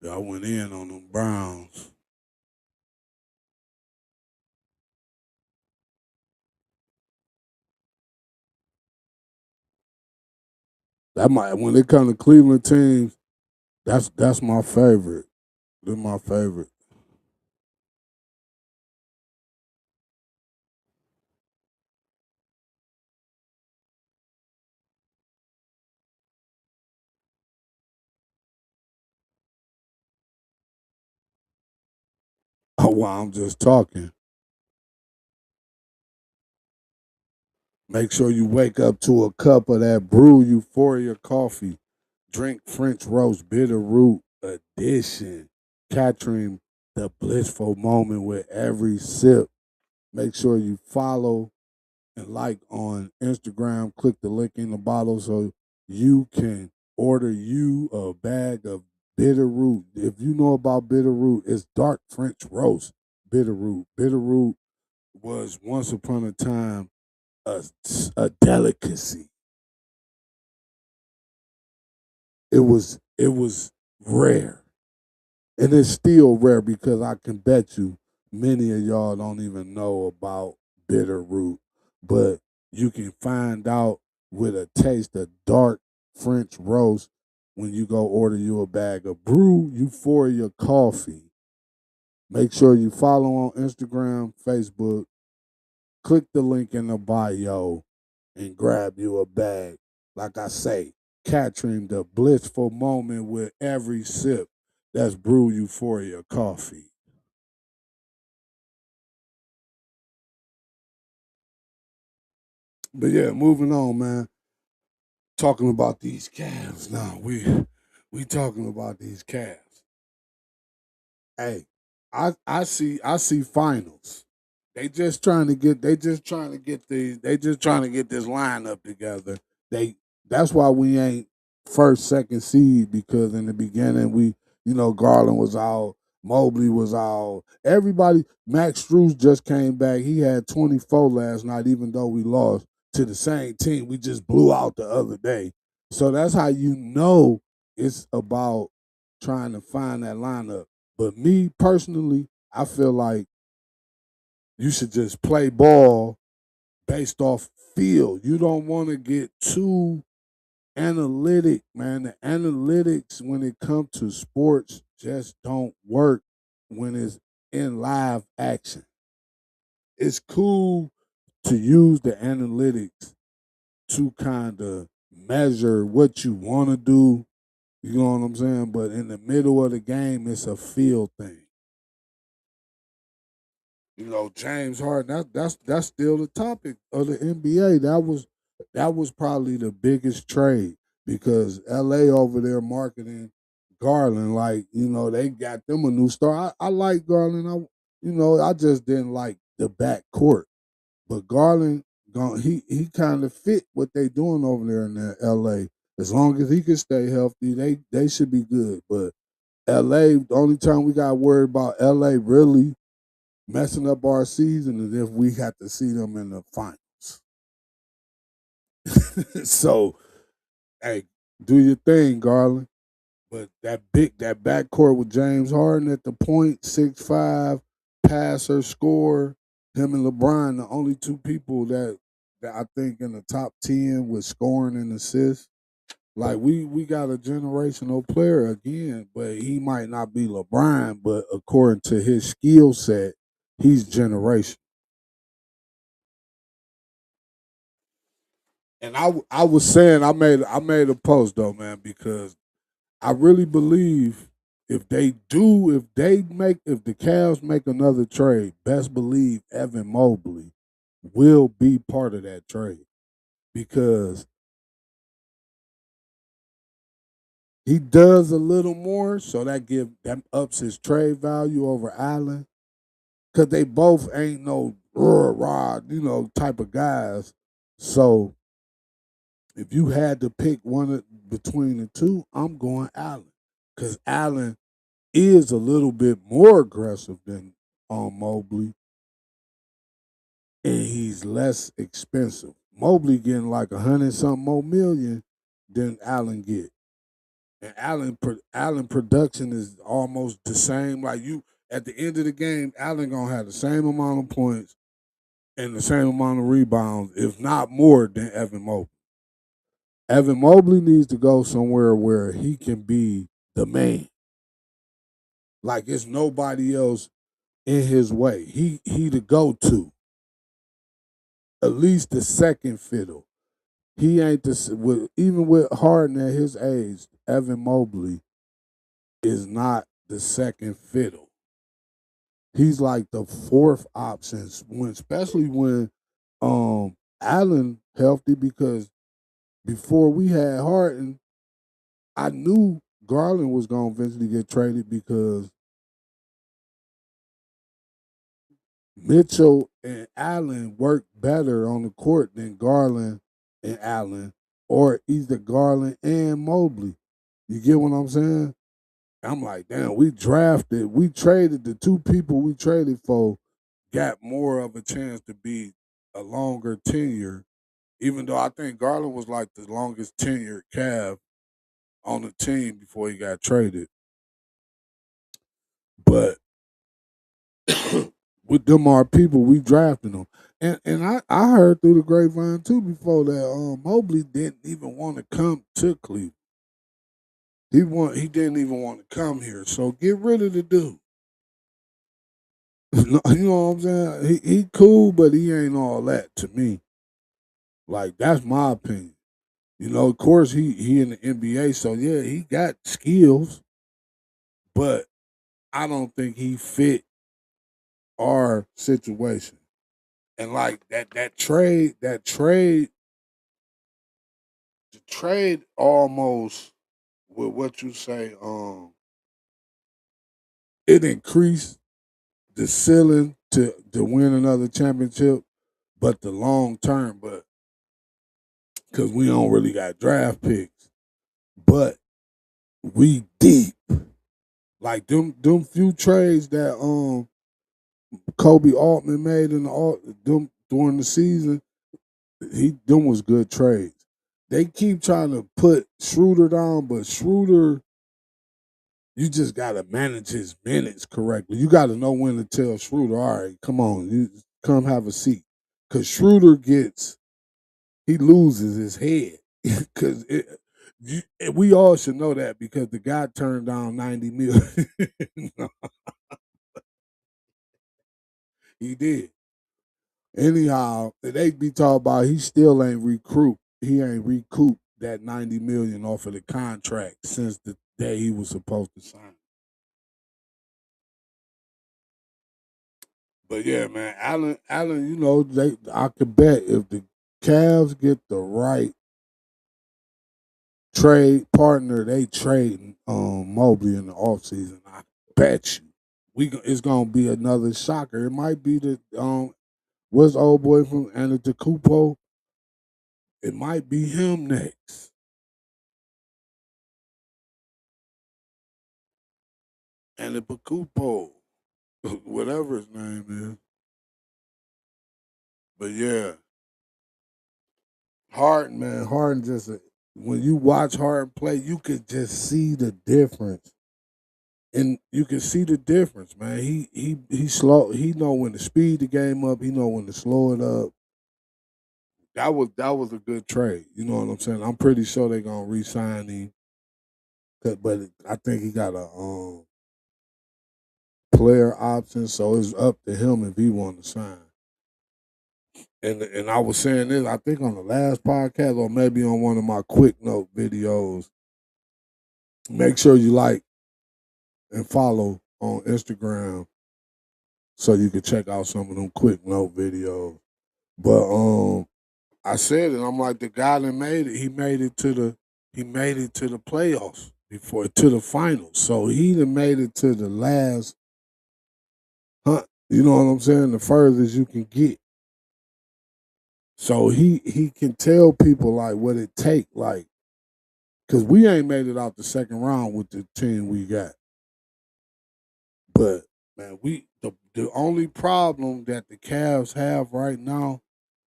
Yeah, I went in on them Browns. That might when it comes to Cleveland teams, that's my favorite. They're my favorite. Oh, well, I'm just talking. Make sure you wake up to a cup of that Brew Euphoria coffee. Drink French roast bitter root edition, capturing the blissful moment with every sip. Make sure you follow and like on Instagram. Click the link in the bottle so you can order you a bag of bitter root. If you know about bitter root, it's dark French roast bitter root. Bitter root was once upon a time a, a delicacy. It was rare, and it's still rare because I can bet you many of y'all don't even know about bitter root, but you can find out with a taste of dark French roast when you go order you a bag of Brew Euphoria coffee. Make sure you follow on Instagram, Facebook. Click the link in the bio and grab you a bag. Like I say, capturing the blissful moment with every sip. That's Brew Euphoria coffee. But yeah, moving on, man. Talking about these calves now. We talking about these calves. Hey, I see finals. They just trying to get this lineup together. They That's why we ain't first, second seed, because in the beginning Garland was out, Mobley was out. Everybody Max Strus just came back. He had 24 last night, even though we lost to the same team we just blew out the other day. So that's how it's about trying to find that lineup. But me personally, I feel like you should just play ball based off feel. You don't want to get too analytic, man. The analytics when it comes to sports just don't work when it's in live action. It's cool to use the analytics to kind of measure what you want to do. You know what I'm saying? But in the middle of the game, it's a feel thing. James Harden. That's still the topic of the NBA. That was probably the biggest trade because LA over there marketing Garland like they got them a new star. I like Garland. I just didn't like the back court, but Garland he kind of fit what they doing over there in LA. As long as he can stay healthy, they should be good. But LA, the only time we got worried about LA really messing up our season is if we had to see them in the finals. So, hey, do your thing, Garland. But that backcourt with James Harden at the point, 6'5", passer, scorer, him and LeBron, the only two people that I think in the top 10 with scoring and assists. Like we got a generational player again, but he might not be LeBron, but according to his skill set, he's generational. And I was saying I made a post though, man, because I really believe if the Cavs make another trade, best believe Evan Mobley will be part of that trade because he does a little more, so that ups his trade value over Allen because they both ain't no rah type of guys. So if you had to pick between the two, I'm going Allen because Allen is a little bit more aggressive than Mobley, and he's less expensive. Mobley getting like 100 something more million than Allen get, and Allen production is almost the same. Like you at the end of the game, Allen gonna have the same amount of points and the same amount of rebounds, if not more, than Evan Mobley. Evan Mobley needs to go somewhere where he can be the man. Like it's nobody else in his way. He the go to, at least the second fiddle. He ain't even with Harden at his age. Evan Mobley is not the second fiddle. He's like the fourth option especially when Allen healthy because before we had Harden, I knew Garland was going to eventually get traded because Mitchell and Allen work better on the court than Garland and Allen, or either Garland and Mobley. You get what I'm saying? I'm like, damn, we traded the two people we traded for, got more of a chance to be a longer tenure, even though I think Garland was like the longest tenured Cav on the team before he got traded. But with them our people, we drafted them. And I heard through the grapevine too before that Mobley didn't even want to come to Cleveland. He didn't even want to come here. So get rid of the dude. You know what I'm saying? He cool, but he ain't all that to me. Like that's my opinion. You know, of course he in the NBA, so yeah, he got skills, but I don't think he fit our situation. And like the trade almost with what you say, it increased the ceiling to win another championship, but the long term, but because we don't really got draft picks, but we deep. Like them few trades that Kobe Altman made in them during the season, them was good trades. They keep trying to put Schroeder down, but Schroeder, you just gotta manage his minutes correctly. You gotta know when to tell Schroeder, all right, come on, you come have a seat. Cause Schroeder he loses his head. Cause we all should know that because the guy turned down 90 million. No, he did. Anyhow, they be talking about he still ain't recruit. He ain't recouped that 90 million off of the contract since the day he was supposed to sign. But yeah, man, Allen, you know, I could bet if the Cavs get the right trade partner, they trade Mobley in the offseason. I bet you it's gonna be another shocker. It might be the what's the old boy from Antetokounmpo? It might be him next. Antetokounmpo, whatever his name is. But yeah, Harden, man, Harden when you watch Harden play, you could just see the difference. And you can see the difference, man. He slow. He know when to speed the game up. He know when to slow it up. That was a good trade. You know what I'm saying? I'm pretty sure they're gonna re-sign him, but I think he got a player option, so it's up to him if he want to sign. And I was saying this, I think on the last podcast or maybe on one of my quick note videos. Make sure you like and follow on Instagram so you can check out some of them quick note videos. But I said it. I'm like the guy that made it. He made it to the playoffs before to the finals. So he done made it to the last hunt. You know what I'm saying? The furthest you can get. So he can tell people like what it take. Like, cause we ain't made it out the second round with the team we got. But man, the only problem that the Cavs have right now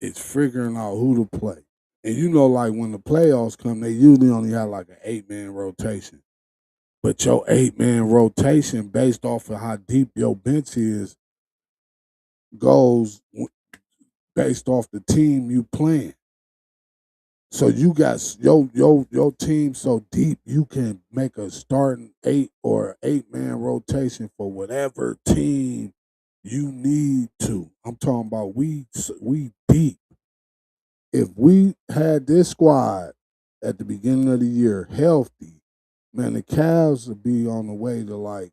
is figuring out who to play. And you know, like when the playoffs come, they usually only have like an 8-man rotation. But your 8-man rotation, based off of how deep your bench is, goes based off the team you playing. So you got your team so deep you can make a starting 8-man rotation for whatever team you need to. I'm talking about we deep. If we had this squad at the beginning of the year healthy, man, the Cavs would be on the way to like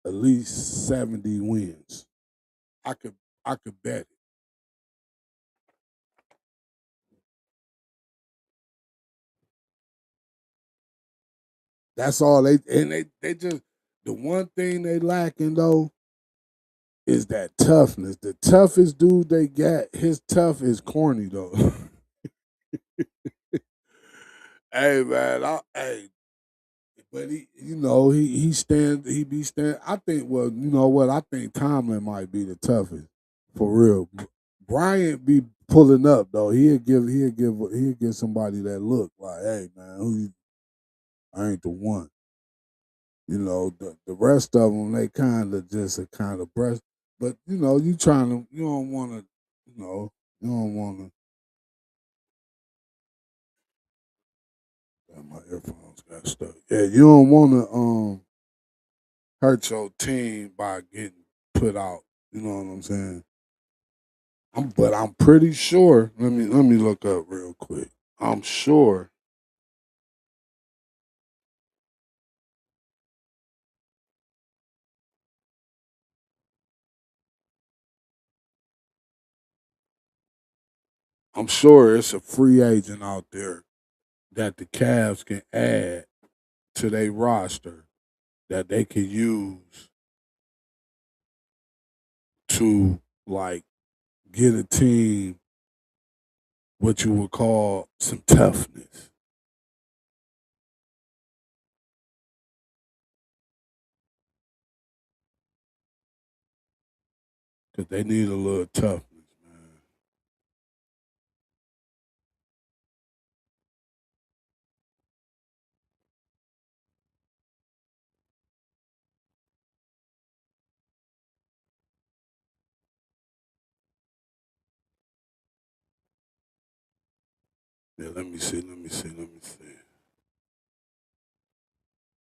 at least 70 wins. I could I could bet it. That's all they just the one thing they lacking though is that toughness. The toughest dude they got, his tough is corny though. Hey man, hey, but he be stand. I think well, you know what? I think Tomlin might be the toughest for real. Bryant be pulling up though. He'll give somebody that look like, hey man, I ain't the one. You know, the rest of them they kind of just a kind of breast. But you know, you don't want to, you don't want to. My earphones got stuck. Yeah, you don't want to hurt your team by getting put out. You know what I'm saying? But I'm pretty sure. Let me look up real quick. I'm sure. I'm sure it's a free agent out there that the Cavs can add to their roster that they can use to like get a team what you would call some toughness. Because they need a little toughness, man. Yeah, let me see.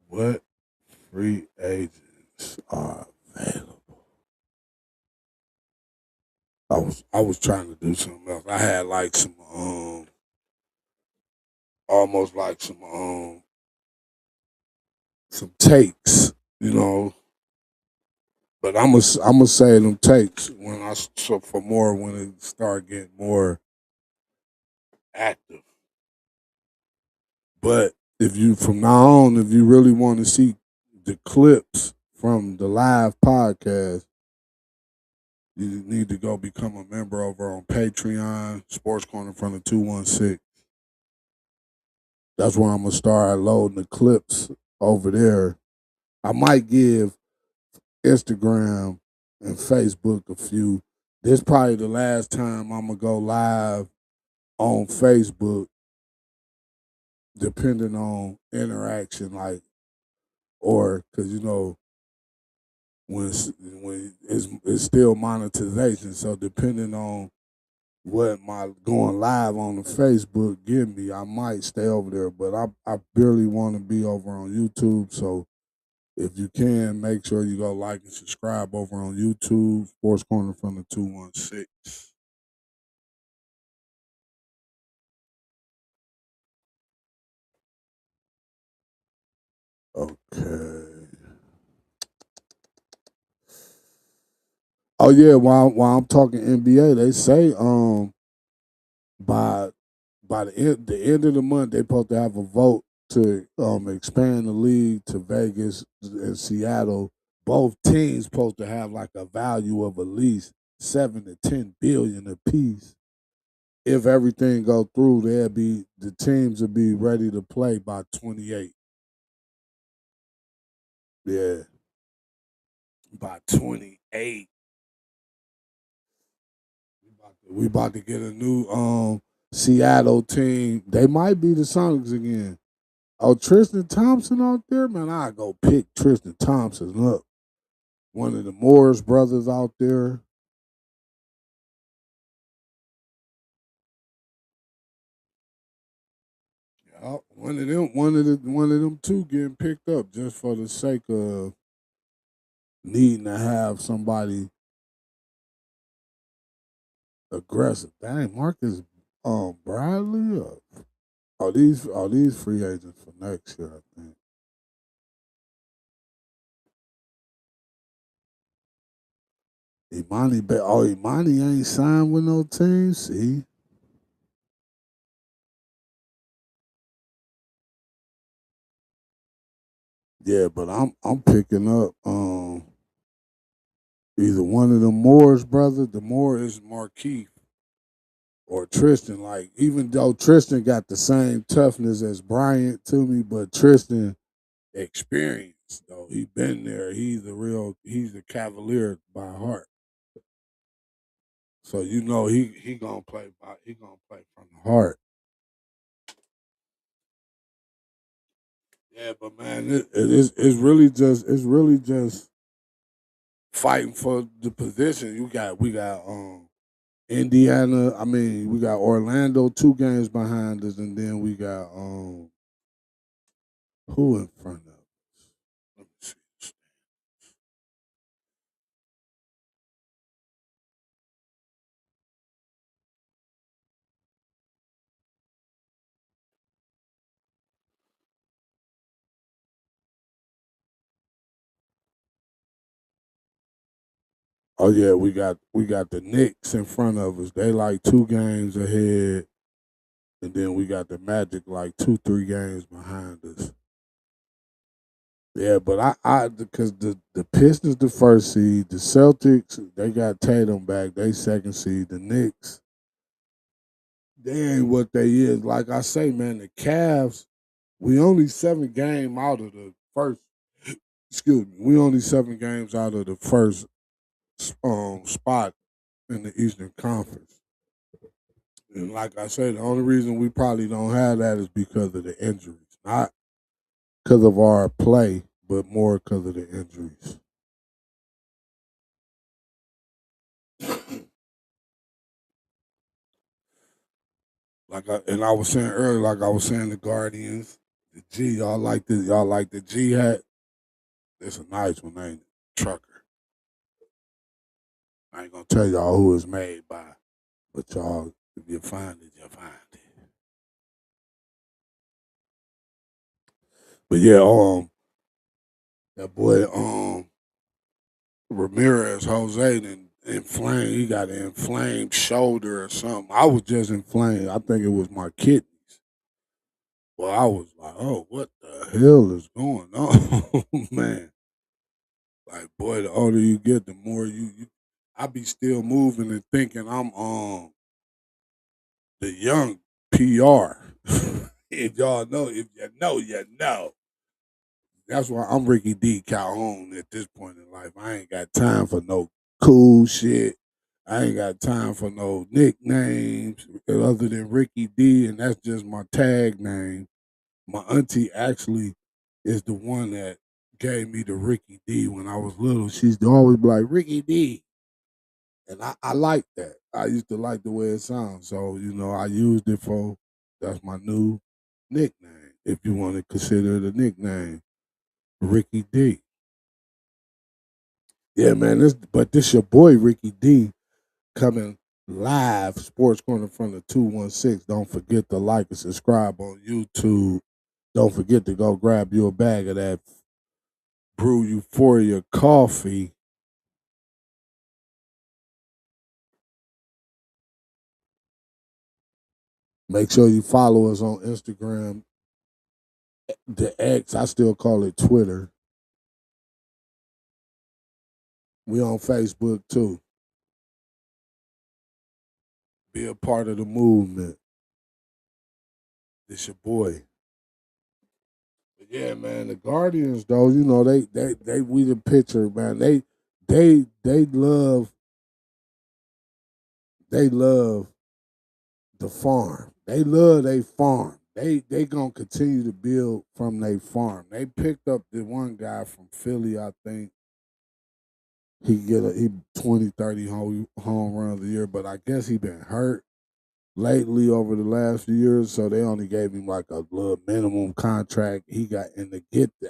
What free agents are available? I was trying to do something else. I had like some almost like some takes, you know. But I'm gonna say them takes when so for more when it start getting more active. But if you from now on, if you really want to see the clips from the live podcast, you need to go become a member over on Patreon, Sports Corner from the 216. That's where I'm gonna start loading the clips over there. I might give Instagram and Facebook a few. This probably the last time I'm gonna go live on Facebook, depending on interaction, like or because when it's still monetization. So depending on what my going live on the Facebook give me, I might stay over there. But I barely want to be over on YouTube. So if you can, make sure you go like and subscribe over on YouTube, Sports Corner from the 216. Okay. Oh yeah, while I'm talking NBA, they say by the end of the month they supposed to have a vote to expand the league to Vegas and Seattle. Both teams supposed to have like a value of at least 7 to 10 billion apiece. If everything go through, the teams will be ready to play by 28. Yeah, by 28. We about to get a new Seattle team. They might be the Sonics again. Oh, Tristan Thompson out there, man. I go pick Tristan Thompson up. One of the Morris brothers out there. One of them two getting picked up just for the sake of needing to have somebody aggressive. Dang, Marcus Bradley. Are these free agents for next year? I think. Imani ain't signed with no team. See, Yeah, but I'm picking up either one of the Moore's brother. The Moore is Markeith or Tristan. Like even though Tristan got the same toughness as Bryant to me, but Tristan experienced though. He been there. He's a Cavalier by heart. So you know he gonna play from the heart. Yeah, but man, it's really just fighting for the position. We got Indiana. I mean, we got Orlando 2 games behind us, and then we got who in front of us? Let me see. Oh yeah, we got the Knicks in front of us. They like 2 games ahead, and then we got the Magic like 2, 3 games behind us. Yeah, but I because the Pistons the first seed, the Celtics they got Tatum back, they second seed. The Knicks they ain't what they is. Like I say, man, the Cavs we only 7 game out of the first. Excuse me, we only 7 games out of the first spot in the Eastern Conference. And like I said, the only reason we probably don't have that is because of the injuries, not because of our play, but more because of the injuries. And I was saying earlier, like I was saying, the Guardians, the G, y'all like the G hat. It's a nice one, ain't it? Trucker. I ain't gonna tell y'all who it's made by, but y'all, if you find it, you find it. But yeah, that boy, Ramirez Jose, then inflamed. He got an inflamed shoulder or something. I was just inflamed. I think it was my kidneys. Well, I was like, oh, what the hell is going on, man? Like, boy, the older you get, the more I be still moving and thinking I'm the young PR. If y'all know, if you know, you know. That's why I'm Ricky D. Calhoun at this point in life. I ain't got time for no cool shit. I ain't got time for no nicknames other than Ricky D, and that's just my tag name. My auntie actually is the one that gave me the Ricky D when I was little. She's always be like Ricky D, and I like that. I used to like the way it sounds, so I used it for. That's my new nickname, if you want to consider it a nickname, Ricky D. Yeah, man. This your boy Ricky D coming live Sports Corner from the 216. Don't forget to like and subscribe on YouTube. Don't forget to go grab you a bag of that Brew Euphoria coffee. Make sure you follow us on Instagram, the X. I still call it Twitter. We on Facebook too. Be a part of the movement. It's your boy. But yeah, man, the Guardians though, they we the picture, man. They love the farm. They love they farm. They gonna continue to build from their farm. They picked up the one guy from Philly, I think. He 20, 30 home runs a year, but I guess he been hurt lately over the last few years, so they only gave him like a little minimum contract. He got and to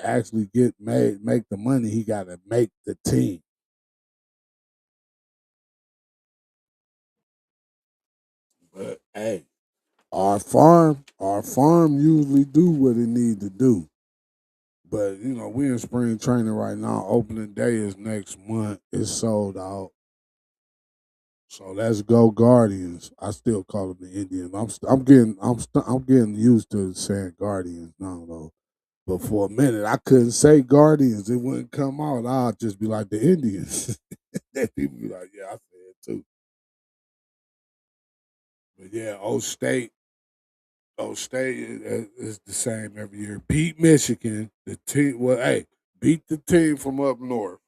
actually get made make the money, he gotta make the team. But hey, our farm usually do what it need to do. But we in spring training right now. Opening day is next month. It's sold out. So let's go Guardians. I still call them the Indians. I'm getting used to saying Guardians now though. But for a minute, I couldn't say Guardians. It wouldn't come out. I'd just be like the Indians. Then people be like, yeah, I said it too. But yeah, Old State is the same every year. Beat Michigan, the team. Well, hey, beat the team from up north.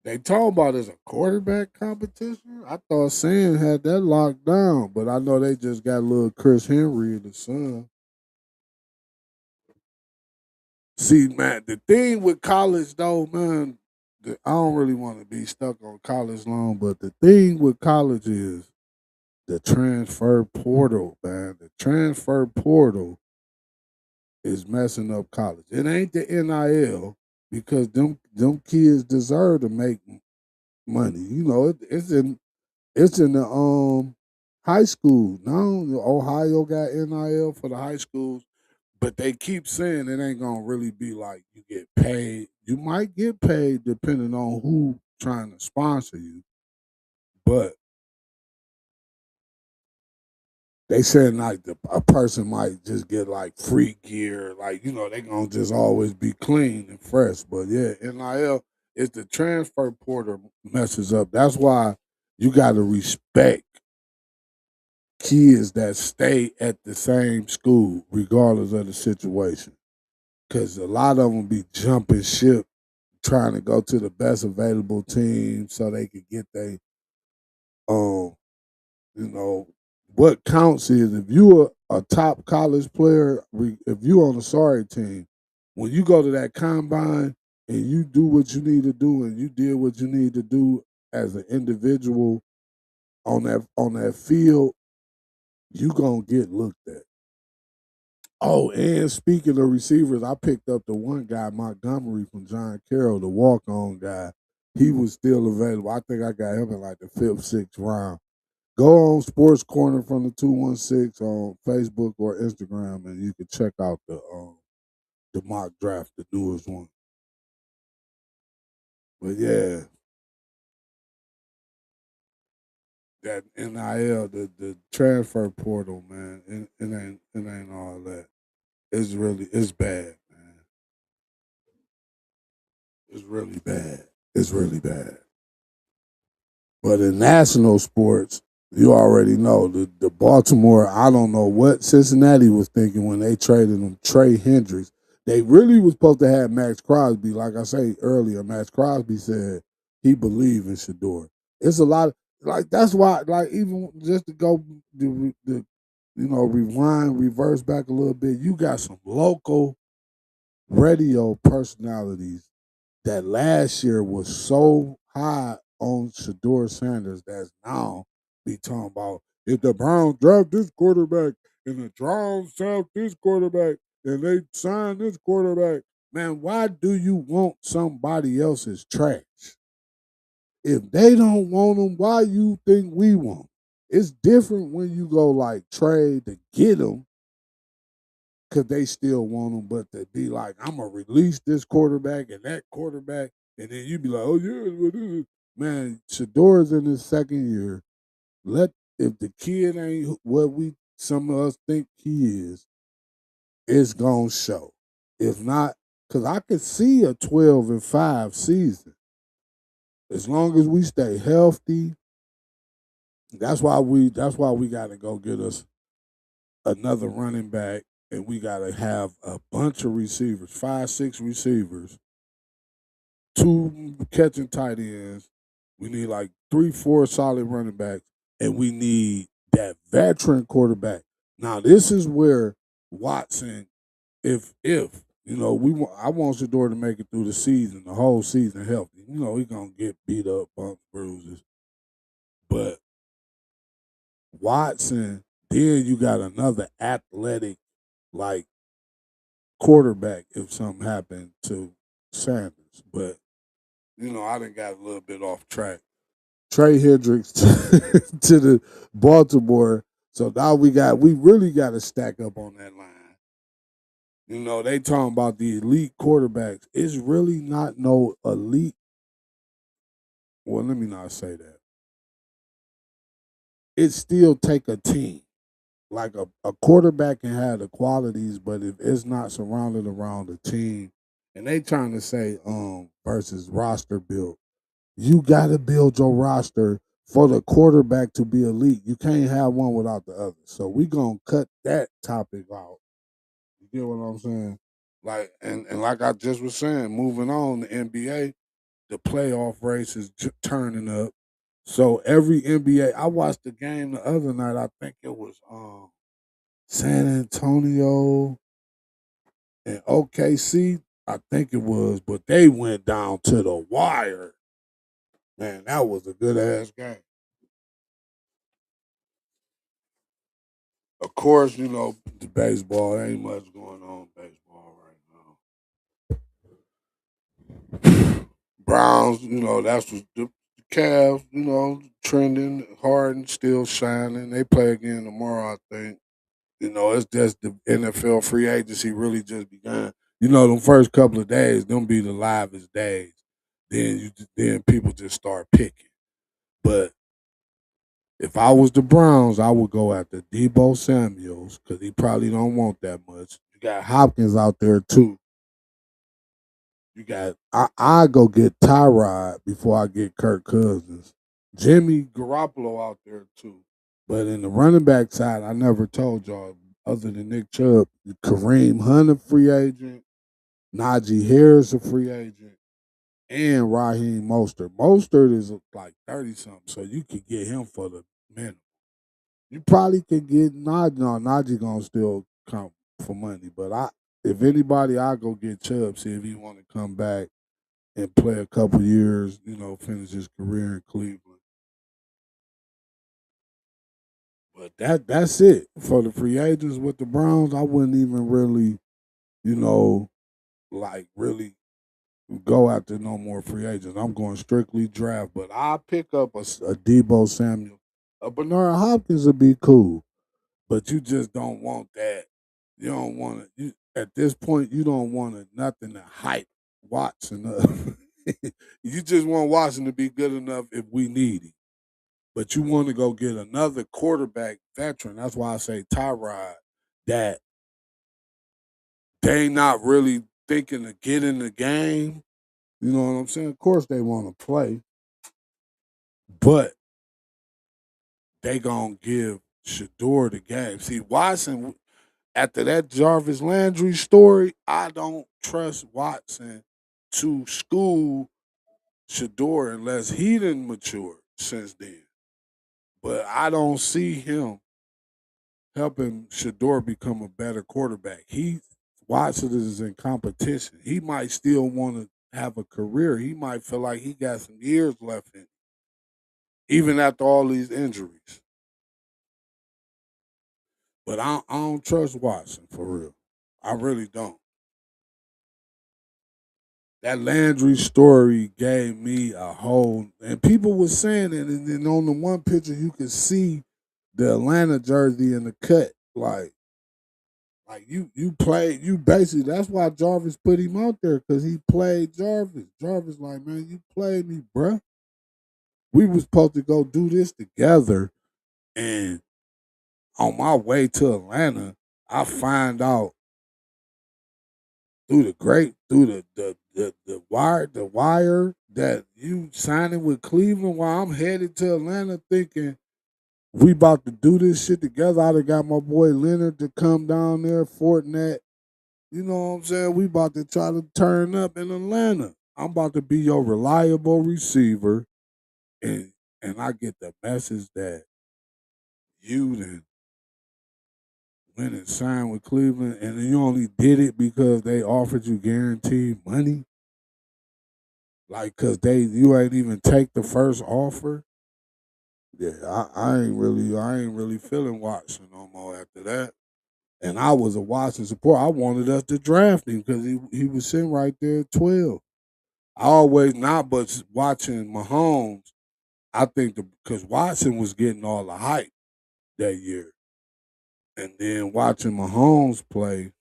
They talking about as a quarterback competition. I thought Sam had that locked down, but I know they just got little Chris Henry and the son. See, man, the thing with college though, man, I don't really want to be stuck on college long, but the thing with college is the transfer portal, man. The transfer portal is messing up college. It ain't the NIL because them kids deserve to make money. You know, it's in the high school. Now Ohio got NIL for the high schools, but they keep saying it ain't gonna really be like you get paid. You might get paid depending on who trying to sponsor you, but they said like a person might just get like free gear, like they gonna just always be clean and fresh. But yeah, NIL is the transfer portal messes up. That's why you got to respect kids that stay at the same school regardless of the situation, because a lot of them be jumping ship trying to go to the best available team so they could get their um you know, what counts is if you are a top college player, if you on a sorry team, when you go to that combine and you do what you need to do and you did what you need to do as an individual on that field, you gonna get looked at. Oh, and speaking of receivers, I picked up the one guy, Montgomery from John Carroll, the walk on guy. He was still available. I think I got him in like the fifth, sixth round. Go on Sports Corner from the 216 on Facebook or Instagram, and you can check out the mock draft, the newest one. But yeah, that NIL, the transfer portal, man, it ain't all that. It's bad, man. It's really bad. It's really bad. But in national sports, you already know the Baltimore. I don't know what Cincinnati was thinking when they traded him Trey Hendricks. They really was supposed to have Max Crosby. Like I say earlier, Max Crosby said he believed in Shador. It's a lot of, like that's why like even just to go rewind, reverse back a little bit. You got some local radio personalities that last year was so high on Shador Sanders that's now be talking about if the Browns draft this quarterback and the Browns draft this quarterback and they sign this quarterback, man, why do you want somebody else's trash? If they don't want them, why you think we want 'em? It's different when you go like trade to get them because they still want them, but to be like, I'm gonna release this quarterback and that quarterback, and then you be like, oh yeah, what is it? Man, Shador's in his second year. Let if the kid ain't what we some of us think he is, it's gonna show. If not, because I could see a 12-5 season as long as we stay healthy. That's why we got to go get us another running back, and we got to have a bunch of receivers, 5, 6 receivers, 2 catching tight ends. We need like 3, 4 solid running backs, and we need that veteran quarterback. Now this is where Watson, if I want Shador to make it through the season, the whole season healthy. He's gonna get beat up, bumps, bruises, but Watson, then you got another athletic like quarterback if something happened to Sanders. But I done got a little bit off track. Trey Hendricks to the Baltimore. So now we really got to stack up on that line. They talking about the elite quarterbacks. It's really not no elite. Well, let me not say that. It still take a team. like a quarterback can have the qualities, but if it's not surrounded around the team, and they trying to say versus roster build, you got to build your roster for the quarterback to be elite. You can't have one without the other. So we gonna cut that topic out. You get what I'm saying? Like and like I just was saying, moving on, the NBA, the playoff race is turning up. So every NBA, I watched the game the other night. I think it was San Antonio and OKC. I think it was, but they went down to the wire. Man, that was a good ass game. Of course, the baseball ain't much going on in baseball right now. Browns, that's what the Cavs, trending hard and still shining. They play again tomorrow, I think. It's just the NFL free agency really just began. Them first couple of days, them be the livest days. Then people just start picking. But if I was the Browns, I would go after Debo Samuels because he probably don't want that much. You got Hopkins out there too. You got I go get Tyrod before I get Kirk Cousins. Jimmy Garoppolo out there too. But in the running back side, I never told y'all other than Nick Chubb, Kareem Hunt a free agent, Najee Harris a free agent, and Raheem Mostert. Mostert is like 30 something, so you could get him for the minimum. You probably could get Najee. No, Najee gonna still come for money, but if anybody, I go get Chubb, see if he want to come back and play a couple years, finish his career in Cleveland. But that's it for the free agents with the Browns. I wouldn't even really, you know, like really go after no more free agents. I'm going strictly draft, but I pick up a Debo Samuel, a Bernard Hopkins would be cool, but you just don't want that. You don't want to. You at this point, you don't want nothing to hype Watson up. You just want Watson to be good enough if we need him. But you want to go get another quarterback veteran. That's why I say Tyrod. That they not really thinking to get in the game. You know what I'm saying? Of course they want to play, but they gonna give Shador the game. See, Watson after that Jarvis Landry story, I don't trust Watson to school Shador unless he didn't mature since then. But I don't see him helping Shador become a better quarterback. Watson is in competition. He might still want to have a career. He might feel like he got some years left in him, even after all these injuries. But I don't trust Watson for real. I really don't. That Landry story gave me a whole, and people were saying it, and then on the one picture you could see the Atlanta jersey in the cut, like you played, you basically, that's why Jarvis put him out there because he played Jarvis. Jarvis like, man, you played me, bruh. We was supposed to go do this together, and on my way to Atlanta, I find out through the wire that you signing with Cleveland while I'm headed to Atlanta thinking we about to do this shit together. I done got my boy Leonard to come down there, Fortinet. You know what I'm saying? We about to try to turn up in Atlanta. I'm about to be your reliable receiver, and I get the message that you then went and signed with Cleveland, and you only did it because they offered you guaranteed money. Like, cause you ain't even take the first offer. Yeah, I ain't really feeling Watson no more after that. And I was a Watson supporter. I wanted us to draft him because he was sitting right there at 12. I always not, but watching Mahomes, I think because Watson was getting all the hype that year, and then watching Mahomes play,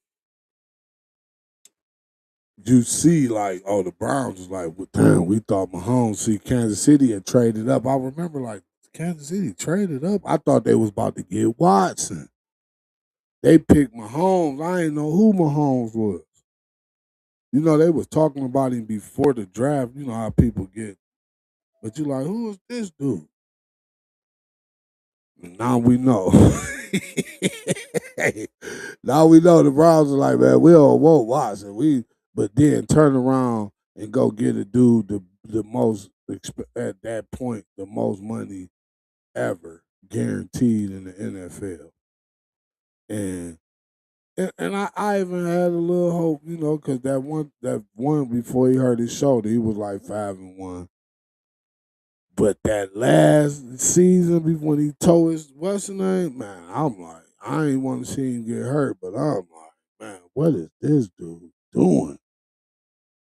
you see like, oh, the Browns was like, well, damn, we thought Mahomes. See, Kansas City had traded up. I remember like Kansas City traded up. I thought they was about to get Watson. They picked Mahomes. I ain't know who Mahomes was. You know, they was talking about him before the draft. You know how people get. But you like, who is this dude? Now we know. Now we know the Browns are like, man, we don't want Watson. But then turn around and go get a dude the most at that point the most money ever guaranteed in the NFL. And I even had a little hope, you know, because that one before he hurt his shoulder, he was like 5-1. But that last season before when he tore his what's the name, man, I'm like, I ain't want to see him get hurt, but I'm like, man, what is this dude doing?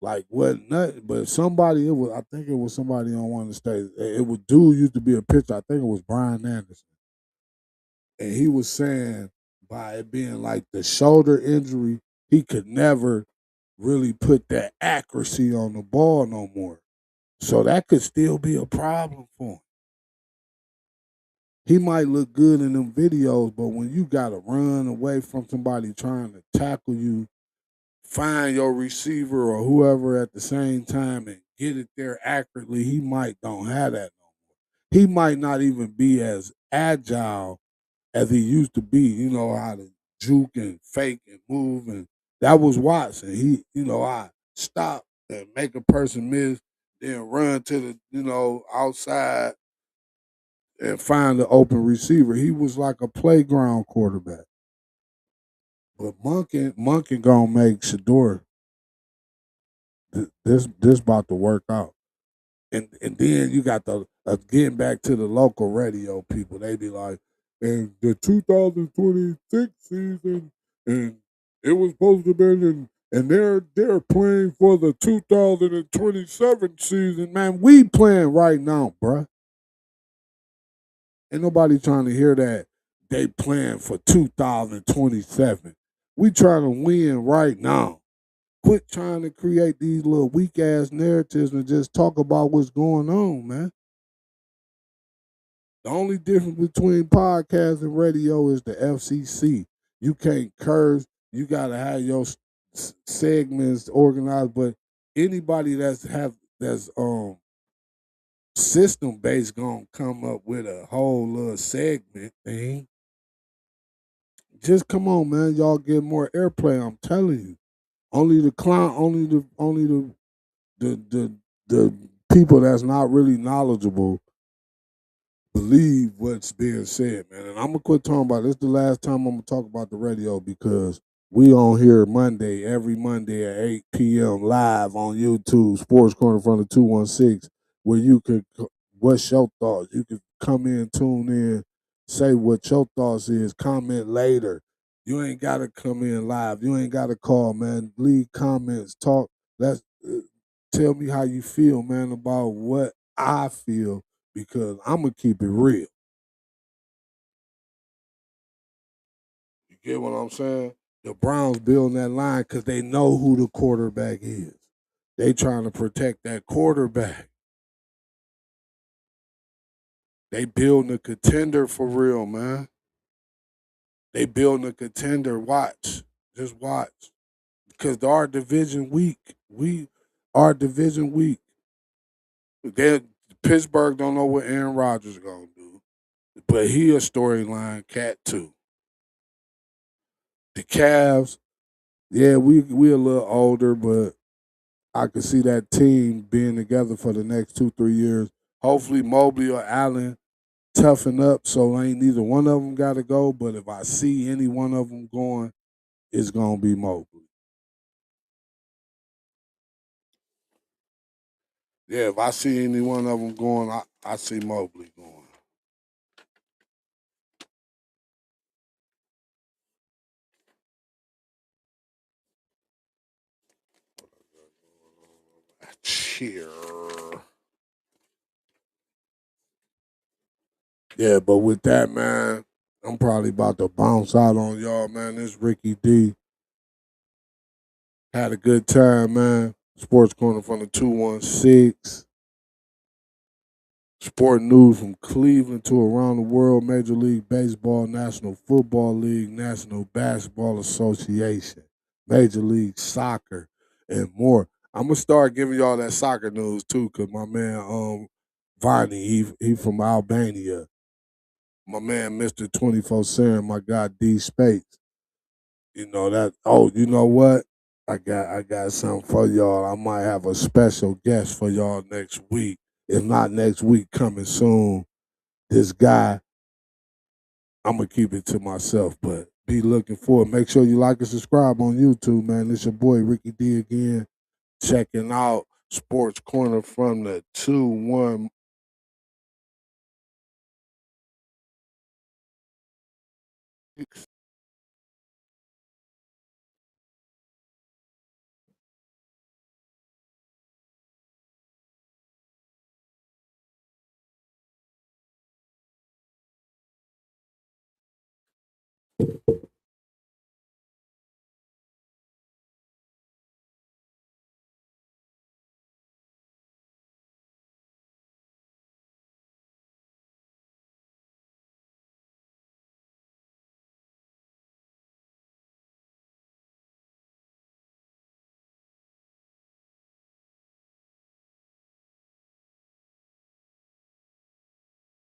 Like what nothing but somebody it was I think it was somebody on one of the states. It was dude used to be a pitcher. I think it was Brian Anderson. And he was saying by it being like the shoulder injury, he could never really put that accuracy on the ball no more. So that could still be a problem for him. He might look good in them videos, but when you gotta run away from somebody trying to tackle you, find your receiver or whoever at the same time and get it there accurately, he might don't have that no more. He might not even be as agile as he used to be. You know how to juke and fake and move, and that was Watson. I stop and make a person miss, then run to the outside and find the open receiver. He was like a playground quarterback. But Monken gonna make Shador this about to work out. And then you got the getting back to the local radio people. They be like, and the 2026 season, and it was supposed to be and they're playing for the 2027 season. Man, we playing right now, bruh. Ain't nobody trying to hear that they playing for 2027. We trying to win right now. Quit trying to create these little weak ass narratives and just talk about what's going on, man. The only difference between podcast and radio is the FCC. You can't curse. You gotta have your segments organized. But anybody that's system based gonna come up with a whole little segment thing. Just come on, man. Y'all get more airplay. I'm telling you. Only the clown. The the people that's not really knowledgeable believe what's being said, man. And I'm gonna quit talking about this. Is the last time I'm gonna talk about the radio because we on here every Monday at 8 p.m. live on YouTube, Sports Corner from the 216, where you could what's your thoughts? You could come in, tune in, say what your thoughts is, comment later. You ain't gotta come in live. You ain't gotta call, man. Leave comments, talk. Let's tell me how you feel, man, about what I feel because I'm gonna keep it real. You get what I'm saying? The Browns building that line because they know who the quarterback is. They trying to protect that quarterback. They building a contender for real, man. They building a contender. Watch, just watch, because our division weak. Our division weak. They, Pittsburgh don't know what Aaron Rodgers gonna do, but he a storyline cat too. The Cavs, yeah, we a little older, but I could see that team being together for the next 2-3 years. Hopefully, Mobley or Allen toughen up, so ain't neither one of them got to go. But if I see any one of them going, it's gonna be Mobley. Yeah, if I see any one of them going, I see Mobley going. Cheer. Yeah, but with that, man, I'm probably about to bounce out on y'all, man. This Ricky D. Had a good time, man. Sports Corner from the 216. Sport news from Cleveland to around the world: Major League Baseball, National Football League, National Basketball Association, Major League Soccer, and more. I'm gonna start giving y'all that soccer news too, cause my man Vonnie, he from Albania. My man, Mr. 24/7, my guy D Spates. You know that. Oh, you know what? I got something for y'all. I might have a special guest for y'all next week. If not next week, coming soon. This guy, I'm gonna keep it to myself, but be looking for it. Make sure you like and subscribe on YouTube, man. It's your boy Ricky D again, checking out Sports Corner from the 2-1